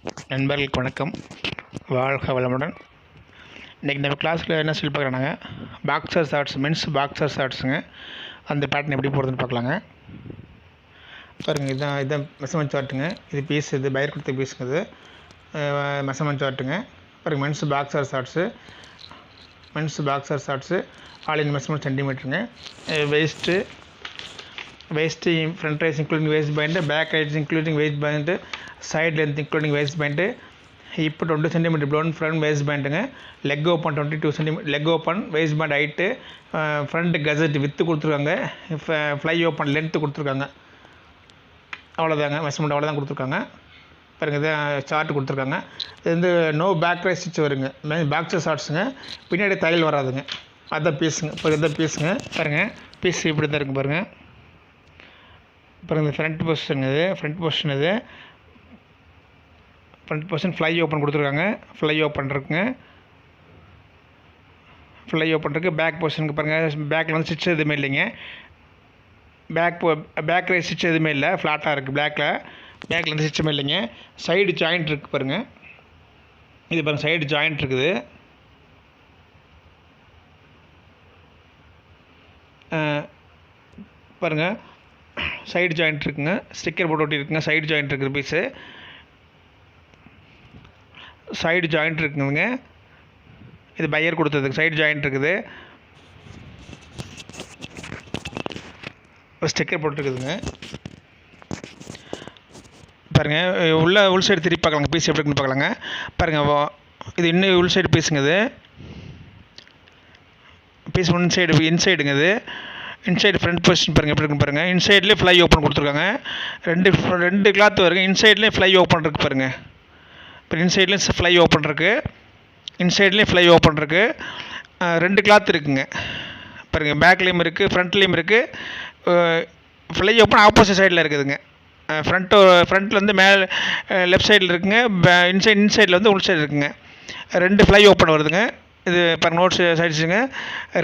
நண்பர்களுக்கு வணக்கம். வாழ்க வளமுடன். இன்றைக்கி நம்ம கிளாஸில் என்ன சொல்லி பார்க்குறாங்க, பாக்ஸர் ஷார்ட்ஸ், மென்ஸ் பாக்ஸர் ஷார்ட்ஸுங்க. அந்த பேட்டர்ன் எப்படி போடுறதுன்னு பார்க்கலாங்க. பாருங்கள், இதுதான் மெஷர்மெண்ட் சார்ட்டுங்க. இது பீஸ், இது பயிர் கொடுத்த பீஸுங்க. இது மெஷர்மெண்ட் சார்ட்டுங்க. பாருங்கள், men's boxer shorts all in measurement சென்டிமீட்டருங்க. Waist front rise including waist band, back rise including waist band, side length including waist band, இப்போ 20 சென்டிமீட்டர் ப்ளவுன் ஃப்ரண்ட் வேஸ்ட் பேண்ட்டுங்க. Leg open 22 centimetre leg open, waist band height, front gusset with கொடுத்துருக்காங்க, fly open length கொடுத்துருக்காங்க. அவ்வளோதாங்க measurement, அவ்வளோதான் கொடுத்துருக்காங்க. பாருங்கள், இதை chart கொடுத்துருக்காங்க. இது வந்து நோ பேக் ரைஸ் ஸ்டிச் வருங்க. பாக்ஸர் ஷார்ட்ஸுங்க. பின்னாடி தையல் வராதுங்க. அதுதான் பீஸுங்க. இப்போ இதுதான் பீஸுங்க. பாருங்கள், பீஸ் இப்படி தான் இருக்குது பாருங்கள். அப்புறம் இந்த ஃப்ரண்ட் பொசிஷன் இது ஃப்ரண்ட் பொசிஷன் ஃப்ளை ஓப்பன் கொடுத்துருக்காங்க. ஃப்ளை ஓப்பன் இருக்குது. பேக் பொசிஷனுக்கு பாருங்கள், பேக்கில் வந்து ஸ்டிச் எதுவுமே இல்லைங்க. பேக் ரைஸ் ஸ்டிச் எதுவுமே இல்லை, ஃப்ளாட்டாக இருக்குது. பேக்கில் வந்து ஸ்டிச்சுமே இல்லைங்க. சைடு ஜாயிண்ட் இருக்குது பாருங்கள். இது பாருங்கள், சைடு ஜாயிண்ட் இருக்குது. பாருங்கள், சைடு ஜாயிண்ட் இருக்குங்க. ஸ்டிக்கர் போட்டு ஒட்டி இருக்குங்க. சைடு ஜாயிண்ட் இருக்குது பீஸு. சைடு ஜாயிண்ட் இருக்குதுங்க. இது பையர் கொடுத்ததுக்கு சைடு ஜாயிண்ட் இருக்குது. ஸ்டிக்கர் போட்டுருக்குதுங்க. பாருங்கள், உள் சைடு திருப்பி பார்க்கலாங்க. பீஸ் எப்படி இருக்குன்னு பார்க்கலாங்க. பாருங்கள், இது இன்னும் உள் சைடு பீஸுங்க. இது பீஸ் இன்சைடுங்க. இது இன்சைடு ஃப்ரண்ட் பொசிஷன் பாருங்கள் எப்படி இருக்குன்னு பாருங்கள். இன்சைட்லேயே ஃப்ளை ஓப்பன் கொடுத்துருக்காங்க. ரெண்டு கிளாத் வருங்க. இன்சைட்லேயே ஃப்ளை ஓப்பன் இருக்குது பாருங்கள். இப்போ இன்சைட்லேயும் ஃப்ளை ஓப்பன் இருக்குது. ரெண்டு கிளாத் இருக்குங்க பாருங்கள். பேக்லேயும் இருக்குது, ஃப்ரண்ட்லேயும் இருக்குது. ஃப்ளை ஓப்பன் ஆப்போசிட் சைடில் இருக்குதுங்க. ஃப்ரண்ட்டில் வந்து மேலே லெஃப்ட் சைடில் இருக்குங்க. இன்சைடில் வந்து உள் சைடு இருக்குங்க. ரெண்டு ஃப்ளை ஓப்பன் வருதுங்க. இது பாருங்கள், நோட்ஸ் சைட்ஸுங்க.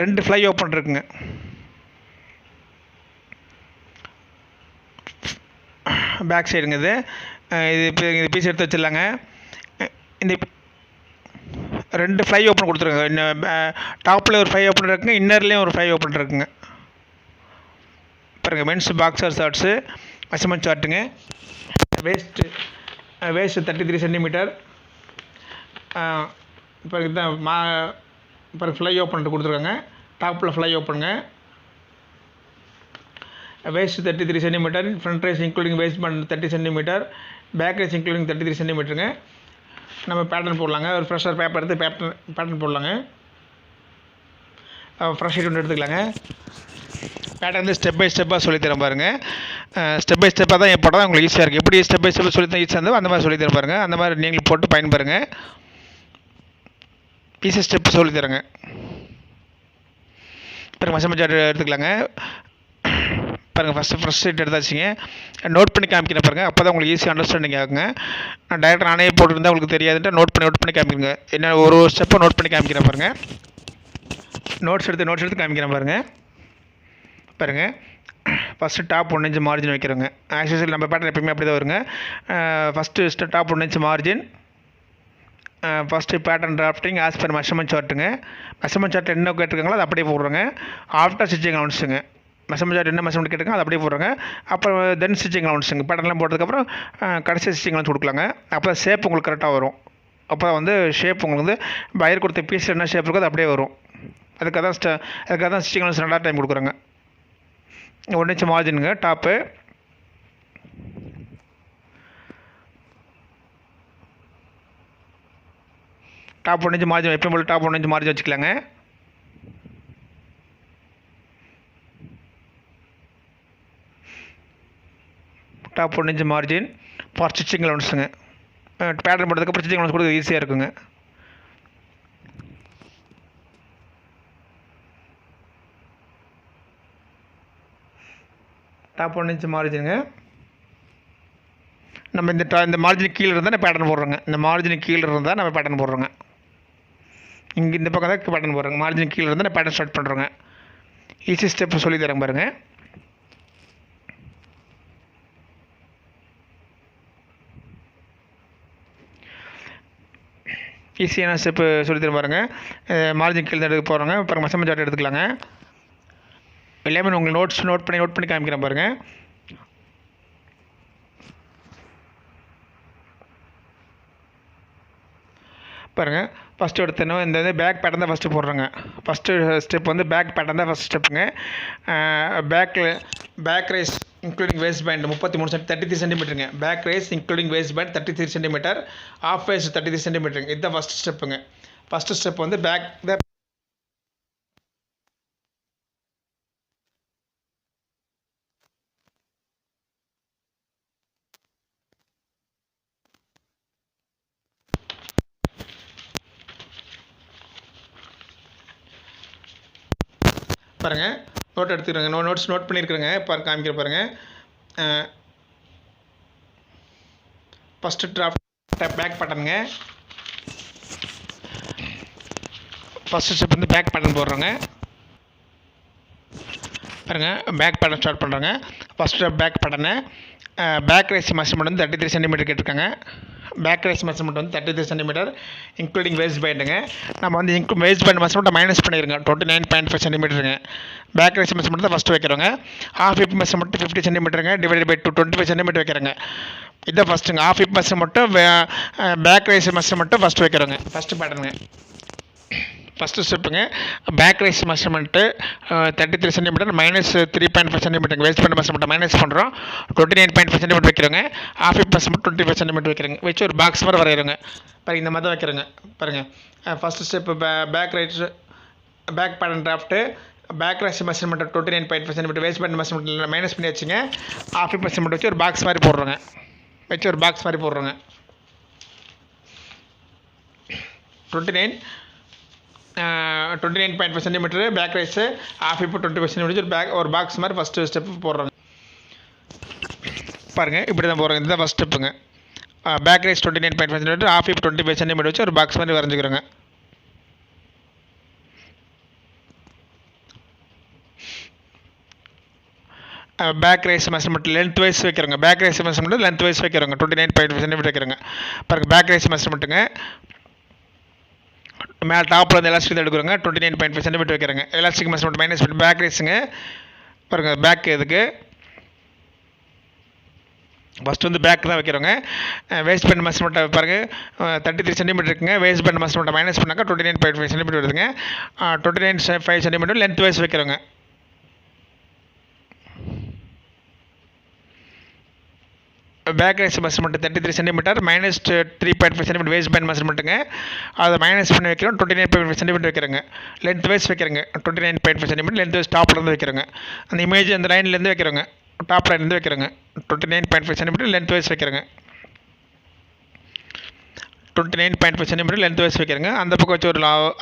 ரெண்டு ஃப்ளை ஓப்பன் இருக்குங்க. பேக் சைடுங்க. இது பீஸ் எடுத்து வச்சிடலாங்க. இந்த ரெண்டு ஃப்ளை ஓப்பன் கொடுத்துருக்காங்க. டாப்பில் ஒரு ஃப்ளை ஓப்பன் இருக்குங்க, இன்னர்லேயும் ஒரு ஃப்ளை ஓப்பன் இருக்குங்க. பாருங்கள், மென்ஸ் பாக்ஸர் ஷார்ட்ஸு மெஷர்மெண்ட் சார்ட்டுங்க. Waist 33 centimetre. இப்போ இதுதான் பாருங்கள், ஃப்ளை ஓப்பன் கொடுத்துருக்காங்க. டாப்பில் ஃப்ளை ஓப்பனுங்க. Waist 33 centimetre. Front rise including waist band 30 centimetre. Back rise including 33 சென்டிமீட்டருங்க. நம்ம பேட்டர்ன் போடலாங்க. ஒரு ஃப்ரெஷ்ஷர் பேப்பர் எடுத்து பேட்டர்ன் போடலாங்க. ஃப்ரெஷ் ஷீட் ஒன்று எடுத்துக்கலாங்க. பேட்டர்ன் வந்து ஸ்டெப் பை ஸ்டெப்பாக சொல்லித்தரேன் பாருங்கள். ஸ்டெப் பை ஸ்டெப்பாக தான் போட்டால் தான் உங்களுக்கு ஈஸியாக இருக்குது. எப்படி ஸ்டெப் பை ஸ்டெப் சொல்லித்தரேன் ஈஸியாக இருந்தோ அந்த மாதிரி சொல்லித்தரேன் பாருங்கள். அந்த மாதிரி நீங்களும் போட்டு பயன்பெறுங்க. Easy step சொல்லித்தரேங்க. பாருங்கள், மெஷர்மெண்ட் சார்ட் எடுத்துக்கலாங்க. பாருங்கள், ஃப்ரெஷ் ஷீட் எடுத்தாச்சுங்க. நோட் பண்ணி காமிக்கிறேன் பாருங்கள். அப்போ தான் உங்களுக்கு ஈஸியாக அண்டர்ஸ்டாண்டிங் ஆகுங்க. நான் டைரெக்டாக நானே போட்டுருந்தா உங்களுக்கு தெரியாதுன்ட்டு நோட் பண்ணி காமிக்கிறேங்க. என்ன ஒரு ஸ்டெப்பை நோட் பண்ணி காமிக்கிறேன் பாருங்கள். நோட்ஸ் எடுத்து காமிக்கிறேன் பாருங்கள். ஃபஸ்ட்டு டாப் 1 இன்ச் மார்ஜின் வைக்கிறோங்க. ஆக்சுவலி நம்ம பேட்டர்ன் எப்பயுமே அப்படி தான் வருங்க. First top 1 inch margin. First pattern drafting as per measurement சார்ட்டுங்க. மெஷர்மெண்ட் சார்ட் என்ன கேட்டிருக்காங்களோ அதை அப்படியே போடுறோங்க. ஆஃப்டர் ஸ்டிச்சிங் அலவுன்ஸுங்க. மெஷர்மெண்ட் சார்ட் என்ன மெஷர்மெண்ட் கேட்டுருங்க அதை அப்படியே போடுறாங்க. அப்புறம் தென் ஸ்டிச்சிங் அலவுன்ஸுங்க. பேட்டர்லாம் போட்டதுக்கப்புறம் கடைசி ஸ்டிச்சிங் அலவுன்ஸ் கொடுக்கலாங்க. அப்போ ஷேப் உங்களுக்கு கரெக்டாக வரும். அப்போ வந்து ஷேப் உங்களுக்கு வந்து பயிர் கொடுத்த பீஸ் என்ன ஷேப் இருக்கோ அது அப்படியே வரும். அதுக்காக தான் ஸ்டிச்சிங் அலவுன்ஸ் 2 டைம் கொடுக்குறாங்க. 1 இன்ச் மார்ஜினுங்க டாப்பு. டாப் 1 இன்ச் மார்ஜின் எப்பயும் போல் டாப் 1 இன்ச் மார்ஜின் வச்சுக்கலாங்க. Top 1 inch margin for stitching அலவுன்ஸுங்க. பேட்டர்ன் போட்டதுக்கப்புறம் ஸ்டிச்சிங் அலவுன்ஸ் கொடுக்க ஈஸியாக இருக்குங்க. டாப் 1 இன்ச் மார்ஜினுங்க. நம்ம இந்த மார்ஜின் கீழே இருந்தால் நம்ம பேட்டர்ன் போடுறோங்க. இந்த மார்ஜின் கீழே இருந்தால் நம்ம பேட்டர்ன் போடுறோங்க. இங்கே இந்த பக்கம் தான் பேட்டர்ன் போடுறோங்க. மார்ஜின் கீழே இருந்தால் நான் பேட்டர்ன் ஸ்டார்ட் பண்ணுறோங்க. ஈஸி ஸ்டெப் சொல்லி தரேன் பாருங்கள். ஈஸியான ஸ்டெப்பு சொல்லி பாருங்கள். மார்ஜின் கீழே எடுக்க போகிறோங்க. பாருங்கள் மெஷர்மெண்ட் சார்ட் எடுத்துக்கலாங்க. எல்லாமே உங்களுக்கு நோட் பண்ணி காமிக்கிறேன் பாருங்கள். பாருங்கள் ஃபஸ்ட்டு எடுத்தோன்னா இந்த பேக் பேட்டர்ன் தான் ஃபஸ்ட்டு போடுறோங்க. ஃபஸ்ட்டு ஸ்டெப் வந்து பேக் பேட்டர்ன் தான் ஃபஸ்ட் ஸ்டெப்புங்க. Back rise including waist band 33 சென்டிமீட்டருங்க. Back rise including waist band 33 centimetre. Half waist 33 சென்டிமீட்டருங்க. இதுதான் ஃபஸ்ட் ஸ்டெப்புங்க. ஃபஸ்ட்டு ஸ்டெப் வந்து பேக் தான். பாருங்கள் நோட் எடுத்துக்கிறேங்க. நோட் பண்ணியிருக்கிறேங்க. காமிக்கிற பாருங்கள். ஃபஸ்ட்டு டிராஃப்ட் பேக் பேட்டர்னுங்க. ஃபஸ்ட்டு ஸ்டெப் வந்து பேக் பேட்டர்ன் போடுறோங்க. பாருங்கள் பேக் பேட்டர்ன் ஸ்டார்ட் பண்ணுறோங்க. First back pattern back rise measurement வந்து 33 சென்டிமீட்டர் கேட்டிருக்காங்க. பேக் ரைஸ் மெஷர்மெண்ட் வந்து 33 சென்டிமீட்டர் இன்க்ளூடிங் வேஸ்ட் பேண்டுங்க. நம்ம வந்து வேஸ்ட் பேண்ட் மெஷர்மெண்ட்டை மைனஸ் பண்ணிடுங்க. 29.5 சென்டிமீட்டருங்க. பேக் ரைஸ் மெஷர்மெண்ட் தான் ஃபஸ்ட்டு வைக்கிறோங்க. ஹாஃப் ஹிப் மெஷர்மெண்ட் 50 சென்டிமீட்டருங்க. டிவைட் பை 25 சென்டிமீட்டர் வைக்கிறோங்க. இதுதான் ஃபஸ்ட்டுங்க. ஹாஃப் ஹிப் மெஷர்மெண்ட்டும் பேக் ரைஸ் மெஷர்மெண்ட்டும் ஃபஸ்ட்டு வைக்கிறோங்க. ஃபஸ்ட்டு பேட்டர்னுங்க. ஃபஸ்ட்டு ஸ்டெப்புங்க back rise measurement 33 centimetre minus 3.5 சென்டிமீட்டருங்க. வேஸ்ட் பேண்ட் மெஷர்மெண்ட்டை மைனஸ் பண்ணுறோம். 29.5 சென்டிமீட்டர் வைக்கிறோங்க. ஹாஃப் ஹிப் மெஷர்மெண்ட் 25 சென்டிமீட்டர் வைக்கிறோங்க. வச்சு ஒரு பாக்ஸ் மாதிரி வரைகிறோங்க. பாருங்கள் இந்த மாதிரி தான் வைக்கிறோங்க. பாருங்கள் first step back pattern draft back rise measurement 29.5 centimetre waist band measurement minus பண்ணி வச்சுங்க. ஹாஃப் ஹிப் மெஷர்மெண்ட் வச்சு ஒரு பாக்ஸ் மாதிரி போடுறோங்க. 29.5 centimetre back rise half hip 20 centimetre ஒரு பாக்ஸ் மாதிரி ஃபஸ்ட்டு ஸ்டெப்பு போடுறோங்க. பாருங்கள் இப்படி தான் போடுறோங்க. இதுதான் ஃபஸ்ட் ஸ்டெப்புங்க. Back rise 29.5 centimetre half hip 25 centimetre வச்சு ஒரு பாக்ஸ் மாதிரி வரைஞ்சிக்கிறோங்க. Back rise measurement length wise வைக்கிறோங்க. Back rise measurement length wise வைக்கிறோங்க. 29.5 சென்டிமீட்டர் வைக்கிறோங்க. பாருங்கள் பேக் ரைஸ் மெஷர்மெண்ட்டுங்க. மேலே டாப்பில் வந்து எலாஸ்டிக் தான் எடுக்கிறோங்க. 29.5 சென்டிமீட்டர் வைக்கிறோங்க. எலாஸ்டிக் மெஷர்மெண்ட் மைனஸ் பண்ணி பேக் ரைஸுங்க. பாருங்கள் பேக் இதுக்கு ஃபஸ்ட்டு வந்து பேக் தான் வைக்கிறோங்க. வேஸ்ட் பேண்ட் மெஷர்மெண்ட்டை பாருங்கள் 33 சென்டிமீட்டர் இருக்குங்க. வேஸ்ட் பேண்ட் மெஷர்மெண்ட்டை மைனஸ் பண்ணாக்கா 29.5 சென்டிமீட்டர் வருதுங்க. 29.5 சென்டிமீட்டர் லென்த் வைஸ் வைக்கிறோங்க. Back rise measurement 33 centimetre minus 3.5 centimetre waist band மெஷர்மெண்ட்டுங்க. அதை மைனஸ் பண்ணி வைக்கிறோம். 29.5 சென்டிமீட்டர் வைக்கிறோங்க. லென்த் வைஸ் வைக்கிறோங்க. 29.5 சென்டிமீட்டர் லென்த் வைஸ் டாப்லேருந்து வைக்கிறோங்க. அந்த இமேஜ் அந்த லைன்லேருந்து வைக்கிறோங்க. டாப் லைன்லேருந்து வைக்கிறோங்க. 29.5 சென்டிமீட்டர் லென்த் வைஸ் வைக்கிறோங்க. 29.5 சென்டிமீட்டர் லென்த் வைஸ் வைக்கிறோங்க. அந்த பக்கம் வச்சு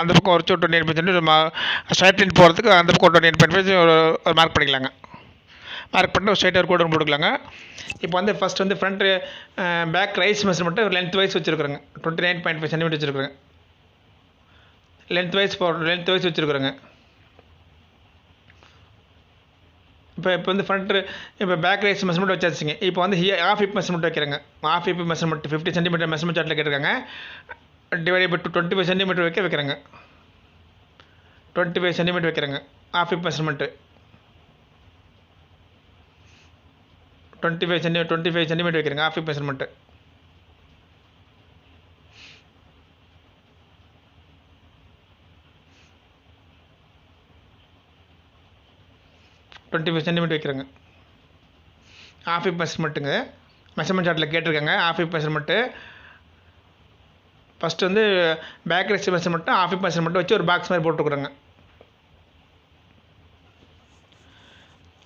அந்த பக்கம் வச்சு ஒரு 29.5 சென்டிமீட்டர் ஸ்ட்ரைட் லைன் போகிறதுக்கு அந்த பக்கம் 29.5 ஒரு மார்க் பண்ணிக்கலாங்க. மார்க் பண்ணிட்டு ஒரு ஸ்ட்ரைட்டாக ஒரு கோடு போட்டுக்கலாங்க. இப்போ வந்து ஃபஸ்ட் வந்து front back rise measurement length wise வச்சுருக்குறோங்க. 29.5 சென்டிமீட்டர் வச்சுருக்குறோங்க. லென்த் வைஸ் வச்சுருக்குறோங்க. இப்போ வந்து இப்போ பேக் ரைஸ் மெஷர்மெண்ட் வச்சாச்சுங்க. இப்போ வந்து ஹாஃப் ஹிப் மெஷர்மெண்ட் வைக்கிறேங்க. Half hip measurement 50 centimetre measurement சார்ட்டில் கேட்டிருக்காங்க. டிவைட் பை 25 சென்டிமீட்டர் வைக்கிறேங்க. 25 சென்டிமீட்டர் வைக்கிறேங்க. ஹாஃப் ஹிப் மெஷர்மெண்ட்டு 25 சென்டிமீட்டர் வைக்கிறேங்க. ஹாஃப் ஹிப் மெஷர்மெண்ட்டு 25 சென்டிமீட்டர் வைக்கிறேங்க. ஹாஃப் ஹிப் மெஷர்மெண்ட்டுங்க. மெஷர்மெண்ட் சார்ட்டில் கேட்டிருக்காங்க. ஹாஃப் ஹிப் மெஷர்மெண்ட்டு ஃபஸ்ட்டு வந்து back rise measurement half hip measurement வச்சு ஒரு பாக்ஸ் மாதிரி போட்டுருக்குறோங்க.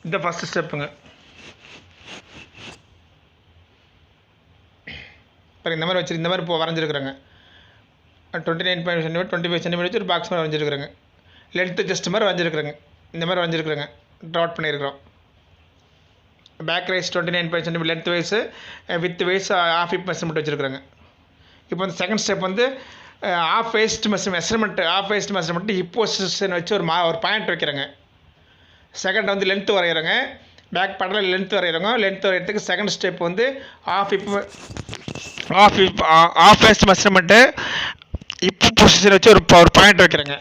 இந்த ஃபஸ்ட்டு ஸ்டெப்புங்க. பாருங்கள் இந்த மாதிரி இந்த மாதிரி இப்போ வரைஞ்சிருக்குறேங்க. 29.5 சென்டிமீட்டர் 25 சென்டிமீட்டர் வச்சு ஒரு பாக்ஸ் மாதிரி வரைஞ்சிருக்குறேங்க. லென்த்து ஜஸ்ட் மாதிரி வரைஞ்சிருக்குறேங்க. இந்த மாதிரி வரைஞ்சிருக்குறேங்க. ட்ராட் பண்ணியிருக்கிறோம். Back rise 29.5 centimetre length wise with wise half hip measurement வச்சுருக்குறேங்க. இப்போ வந்து செகண்ட் ஸ்டெப் வந்து half waist measurement hip position வச்சு ஒரு பாயிண்ட் வைக்கிறேங்க. செகண்ட் வந்து லென்த்து வரைகிறேங்க. பேக் பேட்டர்னில் லென்த் வரைகிறோங்க. லென்த் வரைகிறதுக்கு செகண்ட் ஸ்டெப் வந்து ஹாஃப் வேஸ்ட் மெஷர்மெண்ட்டு இப்போ பொசிஷன் வச்சு ஒரு பாயிண்ட் வைக்கிறேங்க.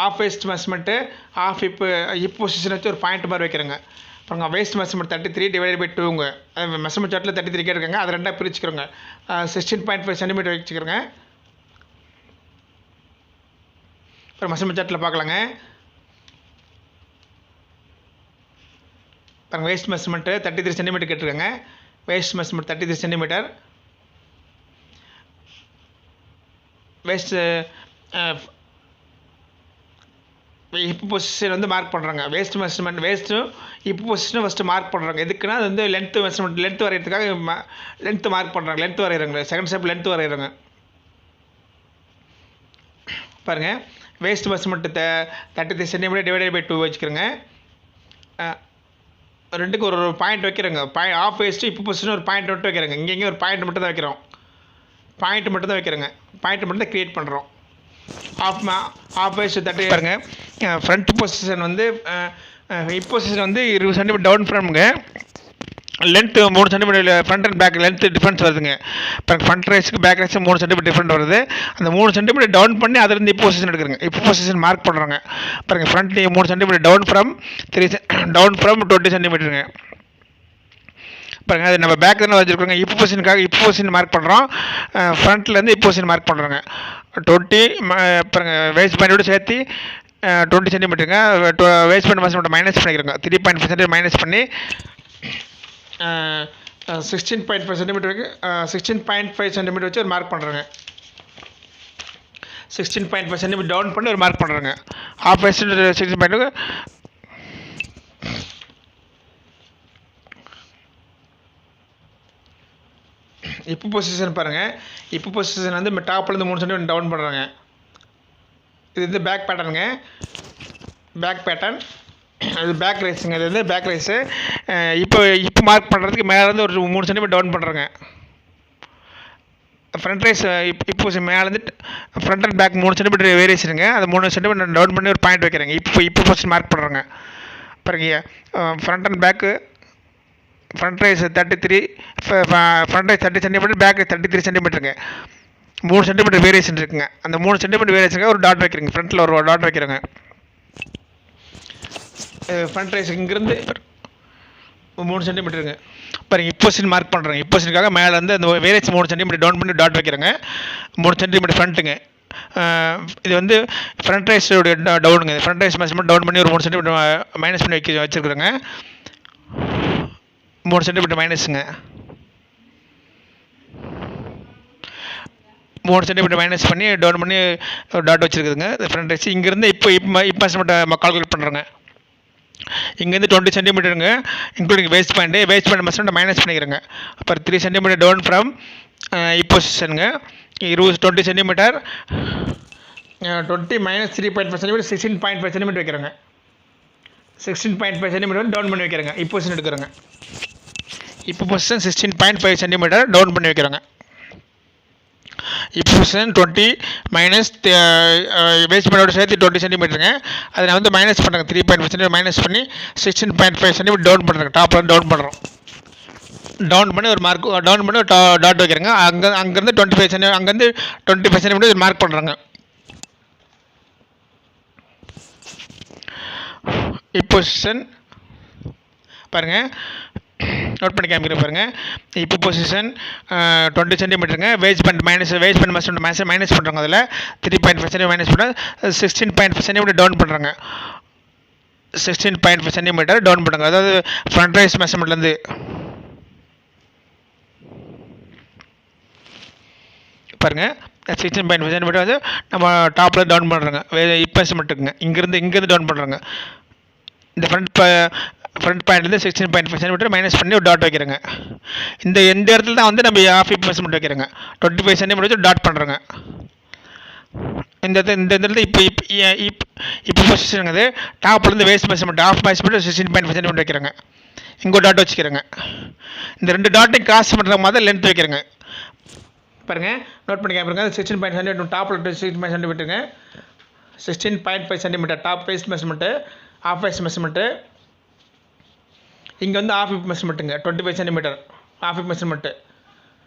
ஆஃப் வேஸ்ட் மெஷர்மெண்ட்டு இப்போ பொசிஷன் வச்சு ஒரு பாயிண்ட் மாதிரி வைக்கிறேங்க. அப்புறம் வேஸ்ட் மெஷர்மெண்ட் 33 டிவைடட் பை 2ங்க. மெஷர்மெண்ட் சார்ட்டில் 33 கேட்டிருக்காங்க, அதை ரெண்டாக பிரிச்சுக்கிறோங்க. 16.5 சென்டிமீட்டர் வச்சுக்கிறோங்க. அப்புறம் மெஷர்மெண்ட் சார்ட்டில் பார்க்கலாங்க. பாருங்கள், வேஸ்ட் மெஷர்மெண்ட்டு 33 சென்டிமீட்டர் கேட்டிருக்காங்க. Waist measurement 33 centimetre. Waist hip position வந்து மார்க் பண்ணுறாங்க. வேஸ்ட் மெஷர்மெண்ட் வேஸ்ட்டும் ஹிப் பொசிஷனும் ஃபஸ்ட்டு மார்க் பண்ணுறாங்க. எதுக்குன்னா அது வந்து லென்த்து மெஷர்மெண்ட் லென்த்து வரைகிறதுக்காக லென்த்து மார்க் பண்ணுறாங்க. லென்த்து வரைகிறாங்க. செகண்ட் ஸ்டெப் லென்த்து வரைகிறாங்க. பாருங்கள், waist measurement 33 centimetre divided by 2 வச்சுக்கிறோங்க. ரெண்டுக்கு ஒரு பாயிண்ட் வைக்கிறோங்க. ஆஃப் வேஸ்ட்டு ஹிப் பொசிஷன் ஒரு பாயிண்ட் மட்டும் வைக்கிறோங்க. இங்கேயும் ஒரு பாயிண்ட் மட்டும் தான் வைக்கிறோம். பாயிண்ட் மட்டும் தான் வைக்கிறோங்க. பாயிண்ட் மட்டும் தான் க்ரியேட் பண்ணுறோம். ஆஃப் வேஸ்ட் 30 பாருங்க. ஃப்ரண்ட் பொசிஷன் வந்து ஹிப் பொசிஷன் வந்து 20 சென்டிமீட்டர் டவுன் ஃப்ரம்ங்க. Length 3 centimetre front and back length difference வருதுங்க. இப்போ ஃப்ரண்ட் ரைஸுக்கு பேக் ரைஸுக்கு 3 சென்டிமீட்டர் டிஃப்ரெண்ட் வருது. அந்த 3 சென்டிமீட்டர் டவுன் பண்ணி அதிலிருந்து ஹிப் பொசிஷன் எடுக்கிறேங்க. ஹிப் பொசிஷன் மார்க் பண்ணுறாங்க. பாருங்கள், ஃப்ரண்ட் 3 சென்டிமீட்டர் டவுன் ஃப்ரம் 20 சென்டிமீட்டருங்க. பாருங்கள், அது நம்ம பேக் தானே வச்சுருக்கோங்க. ஹிப் பொசிஷனுக்காக ஹிப் பொசிஷன் மார்க் பண்ணுறோம். ஃப்ரண்ட்லேருந்து ஹிப் பொசிஷன் மார்க் பண்ணுறோங்க. 20 பாருங்கள், வேஸ்ட் பாயிண்டோடு சேர்த்து 20 சென்டிமீட்டருங்க. வேஸ்ட் பாயிண்ட் மெஷர்மெண்ட் மைனஸ் பண்ணிக்கிறோங்க. 3.5 சென்டிமீட்டர் மைனஸ் பண்ணி 16.5 சென்டிமீட்டருக்கு 16.5 சென்டிமீட்டர் வச்சு ஒரு மார்க் பண்ணுறோங்க. 16.5 சென்டிமீட்டர் டவுன் பண்ணி ஒரு மார்க் பண்ணுறோங்க. ஆஃப் வேஸ்ட் 16.5 இப்போ பொசிஷன் பாருங்கள். இப்போ பொசிஷன் வந்து டாப்லேருந்து 3 சென்டிமீட்டர் டவுன் பண்ணுறாங்க. இது வந்து பேக் பேட்டர்னுங்க. பேக் பேட்டர்ன் அது பேக் ரைஸுங்க. இது வந்து பேக் ரைஸு. இப்போ மார்க் பண்ணுறதுக்கு மேலேருந்து ஒரு 3 சென்டிமீட்டர் டவுன் பண்ணுறோங்க. ஃப்ரண்ட் ரைஸ் இப்போ மேலேருந்து ஃப்ரண்ட் அண்ட் பேக் 3 சென்டிமீட்டர் வேரியேஷனுங்க. அது 3 சென்டிமீட்டர் டவுன் பண்ணி ஒரு பாயிண்ட் வைக்கிறேங்க. இப்போ பொசிஷன் மார்க் பண்ணுறாங்க. பாருங்க, front and back front rise 33 front rise 30 centimetre back 33 சென்டிமீட்டருங்க. 3 சென்டிமீட்டர் வேரியேஷன் இருக்குங்க. அந்த 3 சென்டிமீட்டர் வேரியேஷனுக்கு ஒரு டாட் வைக்கிறீங்க. ஃப்ரண்ட்டில் ஒரு டாட் வைக்கிறோங்க. ஃப்ரண்ட் ரைஸ் இங்கேருந்து 3 சென்டிமீட்டருங்க. பாருங்கள், இப்போசிஷன் மார்க் பண்ணுறேங்க. இப்போசிஷனுக்காக மேலே வந்து அந்த வேரியேஷன் 3 சென்டிமீட்டர் டவுன் பண்ணி டாட் வைக்கிறேங்க. 3 சென்டிமீட்டர் ஃப்ரண்ட்டுங்க. இது வந்து ஃப்ரண்ட் ரைஸோடைய டவுனுங்க. ஃப்ரண்ட் ரைஸ் மெஷர்மெண்ட் டவுன் பண்ணி ஒரு 3 சென்டிமீட்டர் மைனஸ் பண்ணி வச்சுருக்குறேங்க. 3 சென்டிமீட்டர் மைனஸுங்க. 3 சென்டிமீட்டர் மைனஸ் பண்ணி டவுன் பண்ணி ஒரு டாட் வச்சுருக்குதுங்க. ஃப்ரண்ட் ரைஸ் இங்கேருந்து இப்போ மெஷர்மெண்ட் கால்குலேட் பண்ணுறேங்க. இங்கேருந்து 20 சென்டிமீட்டருங்க, including waist point measurement minus பண்ணிக்கிறேங்க. அப்புறம் 3 சென்டிமீட்டர் டவுன் ஃப்ரம் இப்போசிஷனுங்க. 20 சென்டிமீட்டர் 20 மைனஸ் 3.5 சென்டிமீட்டர் 16.5 சென்டிமீட்டர் வைக்கிறேங்க. 16.5 சென்டிமீட்டர் டவுன் பண்ணி வைக்கிறேங்க. இப்போசிஷன் எடுக்கிறேங்க. இப்போ பொசிஷன் 16.5 சென்டிமீட்டர் டவுன் பண்ணி வைக்கிறேங்க. இப்போ பொசிஷன் 20 மைனஸ் வேஸ்ட் பாயிண்டோட சேர்த்து 20 சென்டிமீட்டருங்க. அதை நான் வந்து மைனஸ் பண்ணுறேங்க. 3.5 சென்டிமீட்டர் மைனஸ் பண்ணி 16.5 சென்டிமீட்டர் டவுன் பண்ணுறேங்க. டாப்பில் டவுன் பண்ணுறோம். டவுன் பண்ணி ஒரு மார்க் டவுன் பண்ணி டாட் வைக்கிறேங்க. அங்கேருந்து 25 சென்டிமீட்டர் அங்கேருந்து 25 சென்டிமீட்டர் மார்க் பண்ணுறாங்க. இப்போ பொசிஷன் பாருங்கள், நோட் பண்ணி காமிக்கிறேன் பாருங்கள். இப்போ பொசிஷன் 20 சென்டிமீட்டருங்க. வேஸ்ட் பாயிண்ட் மெஷர்மெண்ட் மைனஸ் பண்ணுறாங்க. அதில் 3.5 சென்டிமீட்டர் மைனஸ் பண்ண 16.5 சென்டிமீட்டர் டவுன் பண்ணுறாங்க. 16.5 சென்டிமீட்டர் டவுன் பண்ணுறாங்க. அதாவது ஃப்ரண்ட் ரைஸ் மெஷர்மெண்ட்லேருந்து பாருங்கள். 16.5 சென்டிமீட்டர் வந்து நம்ம டாப்பில் டவுன் பண்ணுறாங்க. இப்போ மெஷர்மெண்ட்டுக்குங்க. இங்கேருந்து டவுன் பண்ணுறாங்க. இந்த ஃப்ரண்ட் பாயிண்ட்லேருந்து 16.5 சென்டிமீட்டர் மைனஸ் பண்ணி ஒரு டாட் வைக்கிறேங்க. இந்த இடத்துல தான் வந்து நம்ம ஆஃப் ஹிப் மெஷர்மெண்ட் வைக்கிறேங்க. 25 சென்டிமீட்டர் வச்சு டாட் பண்ணுறோங்க. இந்த இடத்துல இப்போ பொசிஷனுங்கிறது டாப்லேருந்து waist measurement half measurement 16.5 centimetre வைக்கிறேங்க. இங்கே டாட் வச்சுக்கிறேங்க. இந்த 2 டாட்டையும் கிராஸ் பண்ணுற மாதிரி லென்த் வைக்கிறேங்க. பாருங்கள், நோட் பண்ணி கேட்பாருங்க. 16.5 சென்டிமீட்டர் டாப்பில் 16.5 சென்டிமீட்டருங்க. 16.5 centimetre top waist measurement half waist measurement. இங்கே வந்து ஆஃப் ஹிப் மெஷர்மெண்ட்டுங்க. 25 சென்டிமீட்டர் ஆஃப் ஹிப் மெஷர்மெண்ட்டு.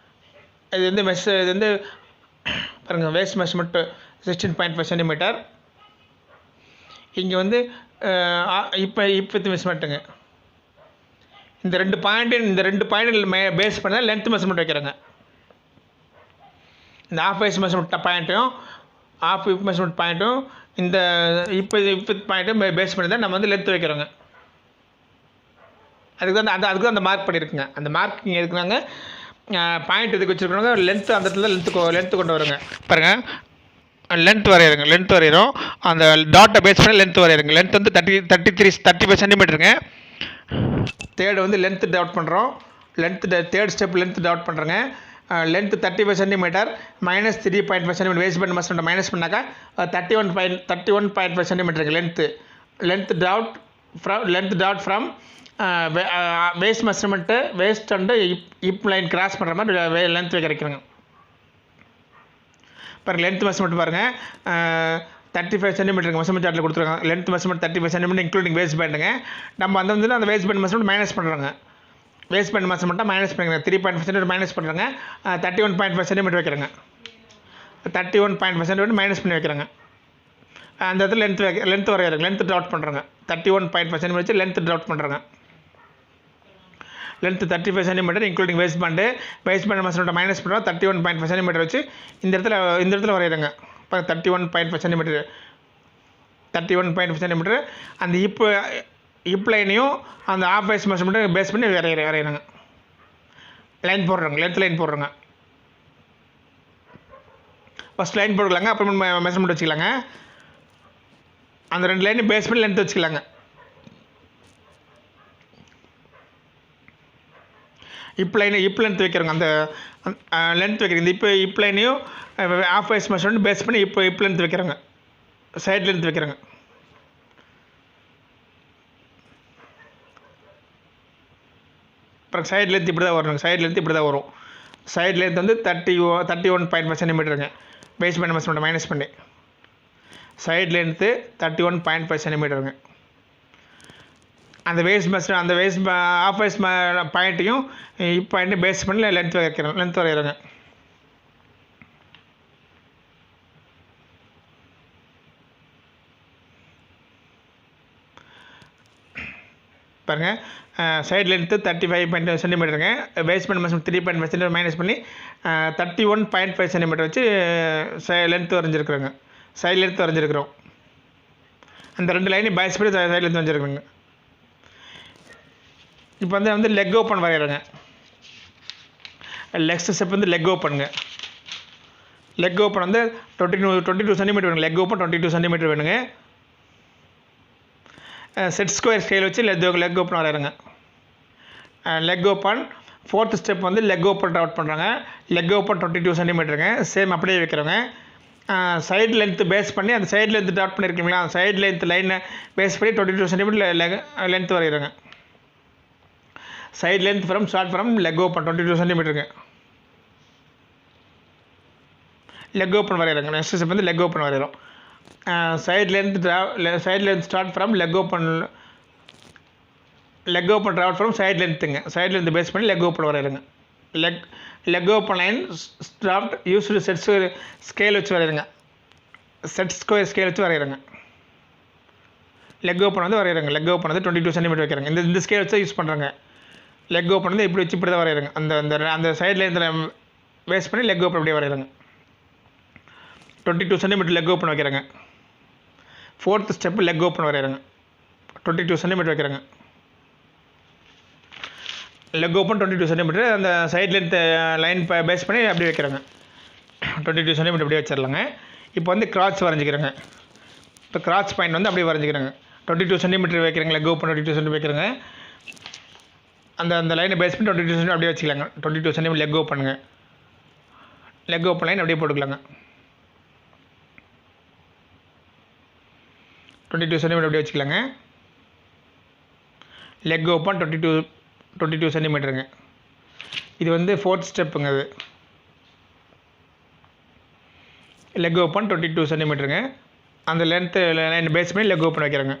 இது வந்து இது வந்து பாருங்கள் வேஸ்ட் மெஷர்மெண்ட்டு 16.5 சென்டிமீட்டர். இங்கே வந்து இப்போ மெஷர்மெண்ட்டுங்க. இந்த ரெண்டு பாயிண்ட் பேஸ் பண்ணால் லென்த் மெஷர்மெண்ட் வைக்கிறேங்க. இந்த ஆஃப் வேஸ்ட் மெஷர்மெண்ட் பாயிண்ட்டும் ஆஃப் ஹிப் மெஷர்மெண்ட் பாயிண்ட்டும் இந்த இப்போ பாயிண்ட்டும் பேஸ் பண்ணி தான் நம்ம வந்து லென்த் வைக்கிறோங்க. அதுக்கு தான் அந்த மார்க் பண்ணியிருக்குங்க. அந்த மார்க்கிங் எதுக்குனாங்க பாயிண்ட் எதுக்கு வச்சுருக்கோங்க, லென்த்து அந்த இடத்துல லென்த்து கொண்டு வருங்க. பாருங்கள் லென்த் வரையிறோம். அந்த டாட்டை பேஸ் பண்ணி லென்த் வரையிறோங்க. லென்த் வந்து 35 சென்டிமீட்டருங்க. தேர்டு வந்து லென்த்து டாட் பண்ணுறோம். தேர்ட் ஸ்டெப் லென்த் டாட் பண்ணுறோங்க. லென்த் 35 சென்டிமீட்டர் மைனஸ் 3.5 சென்டிமீட்டர் வேஸ்ட் பண்ண மஸ்ட் மைனஸ் பண்ணாக்கா 31.5 சென்டிமீட்டருக்கு length dot from waist measurement waist and hip line cross பண்ணுற மாதிரி லென்த் வைக்கிறேங்க. பாருங்கள் லென்த் மெஷர்மெண்ட் பாருங்கள் 35 சென்டிமீட்டருக்கு மெஷர்மெண்ட் சார்ட்டில் கொடுத்துருக்காங்க. Length measurement 35 centimetre including waist பேண்டுங்க. நம்ம அந்த வேஸ்ட் பேண்ட் மெஷர்மெண்ட் மைனஸ் பண்ணுறோங்க. வேஸ்ட் பேண்ட் மெஷர்மெண்ட்டாக மைனஸ் பண்ணுறேங்க. 3.5 சென்டிமீட்டர் மைனஸ் பண்ணுறேங்க. 31.5 சென்டிமீட்டர் வைக்கிறேங்க. 31.5 சென்டிமீட்டர் மைனஸ் பண்ணி வைக்கிறேங்க. அந்த இடத்துல லென்த் வரையிறங்க. லென்த் டாட் பண்ணுறேங்க. 31.5 சென்டிமீட்டர் வச்சு லென்த் டாட் பண்ணுறேங்க. Length 35 centimetre including waist band மெஷர்மெண்ட்டை மைனஸ் பண்ணுறோம். 31.5 சென்டிமீட்டர் வச்சு இந்த இடத்துல வரையிறங்க. இப்போ 31.5 சென்டிமீட்டர் அந்த ஹிப் லைனையும் அந்த ஆஃப் வேஸ்ட் மெஷர்மெண்ட்டை பேஸ் பண்ணி வரையிறங்க. லைன் போடுறோங்க. லென்த் லைன் போடுறோங்க. ஃபஸ்ட் லைன் போட்டுக்கலாங்க. அப்புறம் மெஷர்மெண்ட் வச்சுக்கலாங்க. அந்த 2 லைனையும் பேஸ் பண்ணி லென்த் வச்சுக்கலாங்க. ஹிப் லென்த் வைக்கிறோங்க. அந்த லென்த் வைக்கிறோங்க. இந்த ஹிப் லைனையும் ஆஃப் வேஸ்ட் மெஷர்மெண்ட் பேஸ் பண்ணி ஹிப் லென்த் வைக்கிறோங்க. சைட் லென்த் வைக்கிறோங்க. அப்புறம் சைட் லென்த் இப்படி தான் வரணுங்க. சைட் லென்த் வந்து 31.5 சென்டிமீட்டருங்க. பேஸ் பண்ண மெஷர்மெண்ட் மைனஸ் பண்ணி சைட் லென்த்து 31.5 சென்டிமீட்டருங்க. அந்த ஆஃப் வேஸ்ட் பாயிண்ட்டையும் பாயிண்ட்டையும் பேஸ் பண்ணி லென்த் வரைகிறோங்க. பாருங்கள் சைட் லென்த்து 35 சென்டிமீட்டருங்க. வேஸ்ட் பண்ண மெஷர்மெண்ட் 3.5 சென்டிமீட்டர் மைனஸ் பண்ணி 31.5 சென்டிமீட்டர் வச்சு லென்த் வரைஞ்சிருக்கிறோங்க. சைட் லென்த் வரைஞ்சிருக்கிறோம். அந்த 2 லைனையும் பேஸ் பண்ணி சைட் லென்த் வரைஞ்சிருக்கிறோங்க. இப்போ வந்து லெக் ஓப்பன் வரைகிறோங்க. நெக்ஸ்ட் ஸ்டெப் வந்து லெக் ஓப்பனுங்க. லெக் ஓப்பன் வந்து 22 சென்டிமீட்டர் வேணுங்க. லெக் ஓப்பன் 22 சென்டிமீட்டர் வேணுங்க. செட் ஸ்கொயர் ஸ்கேல் வச்சு லெக் ஓப்பன் வரைகிறோங்க. லெக் ஓப்பன் ஃபோர்த் ஸ்டெப் வந்து லெக் ஓப்பன் டாட் பண்ணுறாங்க. லெக் ஓப்பன் 22 சென்டிமீட்டருங்க. சேம் அப்படியே வைக்கிறோங்க. சைடு லென்த்து பேஸ் பண்ணி அந்த சைடு லென்த் டாட் பண்ணியிருக்கீங்களா, அந்த சைடு லென்த் லைனை பேஸ் பண்ணி 22 சென்டிமீட்டர் லென்த் வரைகிறோங்க. Side length from leg open 22 சென்டிமீட்டருங்க. லெக் ஓப்பன் வரைகிறோங்க. நெக்ஸ்ட் ஸ்டெப் வந்து லெக் ஓப்பன் வரைகிறோம். Side length start from leg open travel from side லென்த்துங்க. சைடு லென்த் பேஸ் பண்ணி லெக் ஓப்பன் வரைகிறோங்க. Leg open line start used set scale வச்சு வரைகிறோங்க. Set square scale வச்சு வரைகிறோங்க. லெக் ஓப்பன் வந்து வரைகிறோங்க. லெக் ஓப்பன் வந்து 22 சென்டிமீட்டர் வைக்கிறோங்க. இந்த ஸ்கேல் வச்சு யூஸ் பண்ணுறாங்க. லெக் ஓப்பன் வந்து இப்படி வச்சு இப்படி தான் வரைகிறோங்க. அந்த சைடு லென்த்தில் பேஸ் பண்ணி லெக் ஓப்பன் அப்படியே வரைகிறோங்க. 22 சென்டிமீட்டர் லெக் ஓப்பன் வைக்கிறோங்க. ஃபோர்த் ஸ்டெப்பு லெக் ஓப்பன் வரைகிறோங்க. 22 சென்டிமீட்டர் வைக்கிறோங்க. லெக் ஓப்பன் 22 சென்டிமீட்டர் அந்த சைட் லென்த் லைன் பேஸ் பண்ணி அப்படியே வைக்கிறோங்க. 22 சென்டிமீட்டர் அப்படியே வச்சிடலாங்க. இப்போ வந்து கிராஸ் வரைஞ்சிக்கிறோங்க. இப்போ கிராஸ் பாயிண்ட் வந்து அப்படியே வரைஞ்சிக்கிறோங்க. 22 சென்டிமீட்டர் வைக்கிறோங்க. லெக் ஓப்பன் 22 சென்டிமீட்டர் வைக்கிறோங்க. அந்த லைனை பேஸ் பண்ணி 22 சென்டிமீட்டர் அப்படியே வச்சுக்கலாங்க. 22 சென்டிமீட்டர் லெக் ஓப்பனுங்க. லெக் ஓப்பன் லைன் அப்படியே போட்டுக்கலாங்க. 22 சென்டிமீட்டர் அப்படியே வச்சுக்கலாங்க. லெக் ஓப்பன் 22 சென்டிமீட்டருங்க. இது வந்து ஃபோர்த் ஸ்டெப்புங்க. அது லெக் ஓப்பன் 22 சென்டிமீட்டருங்க. அந்த லென்த்து லைன் பேஸ் பண்ணி லெக் ஓப்பன் வைக்கிறேங்க.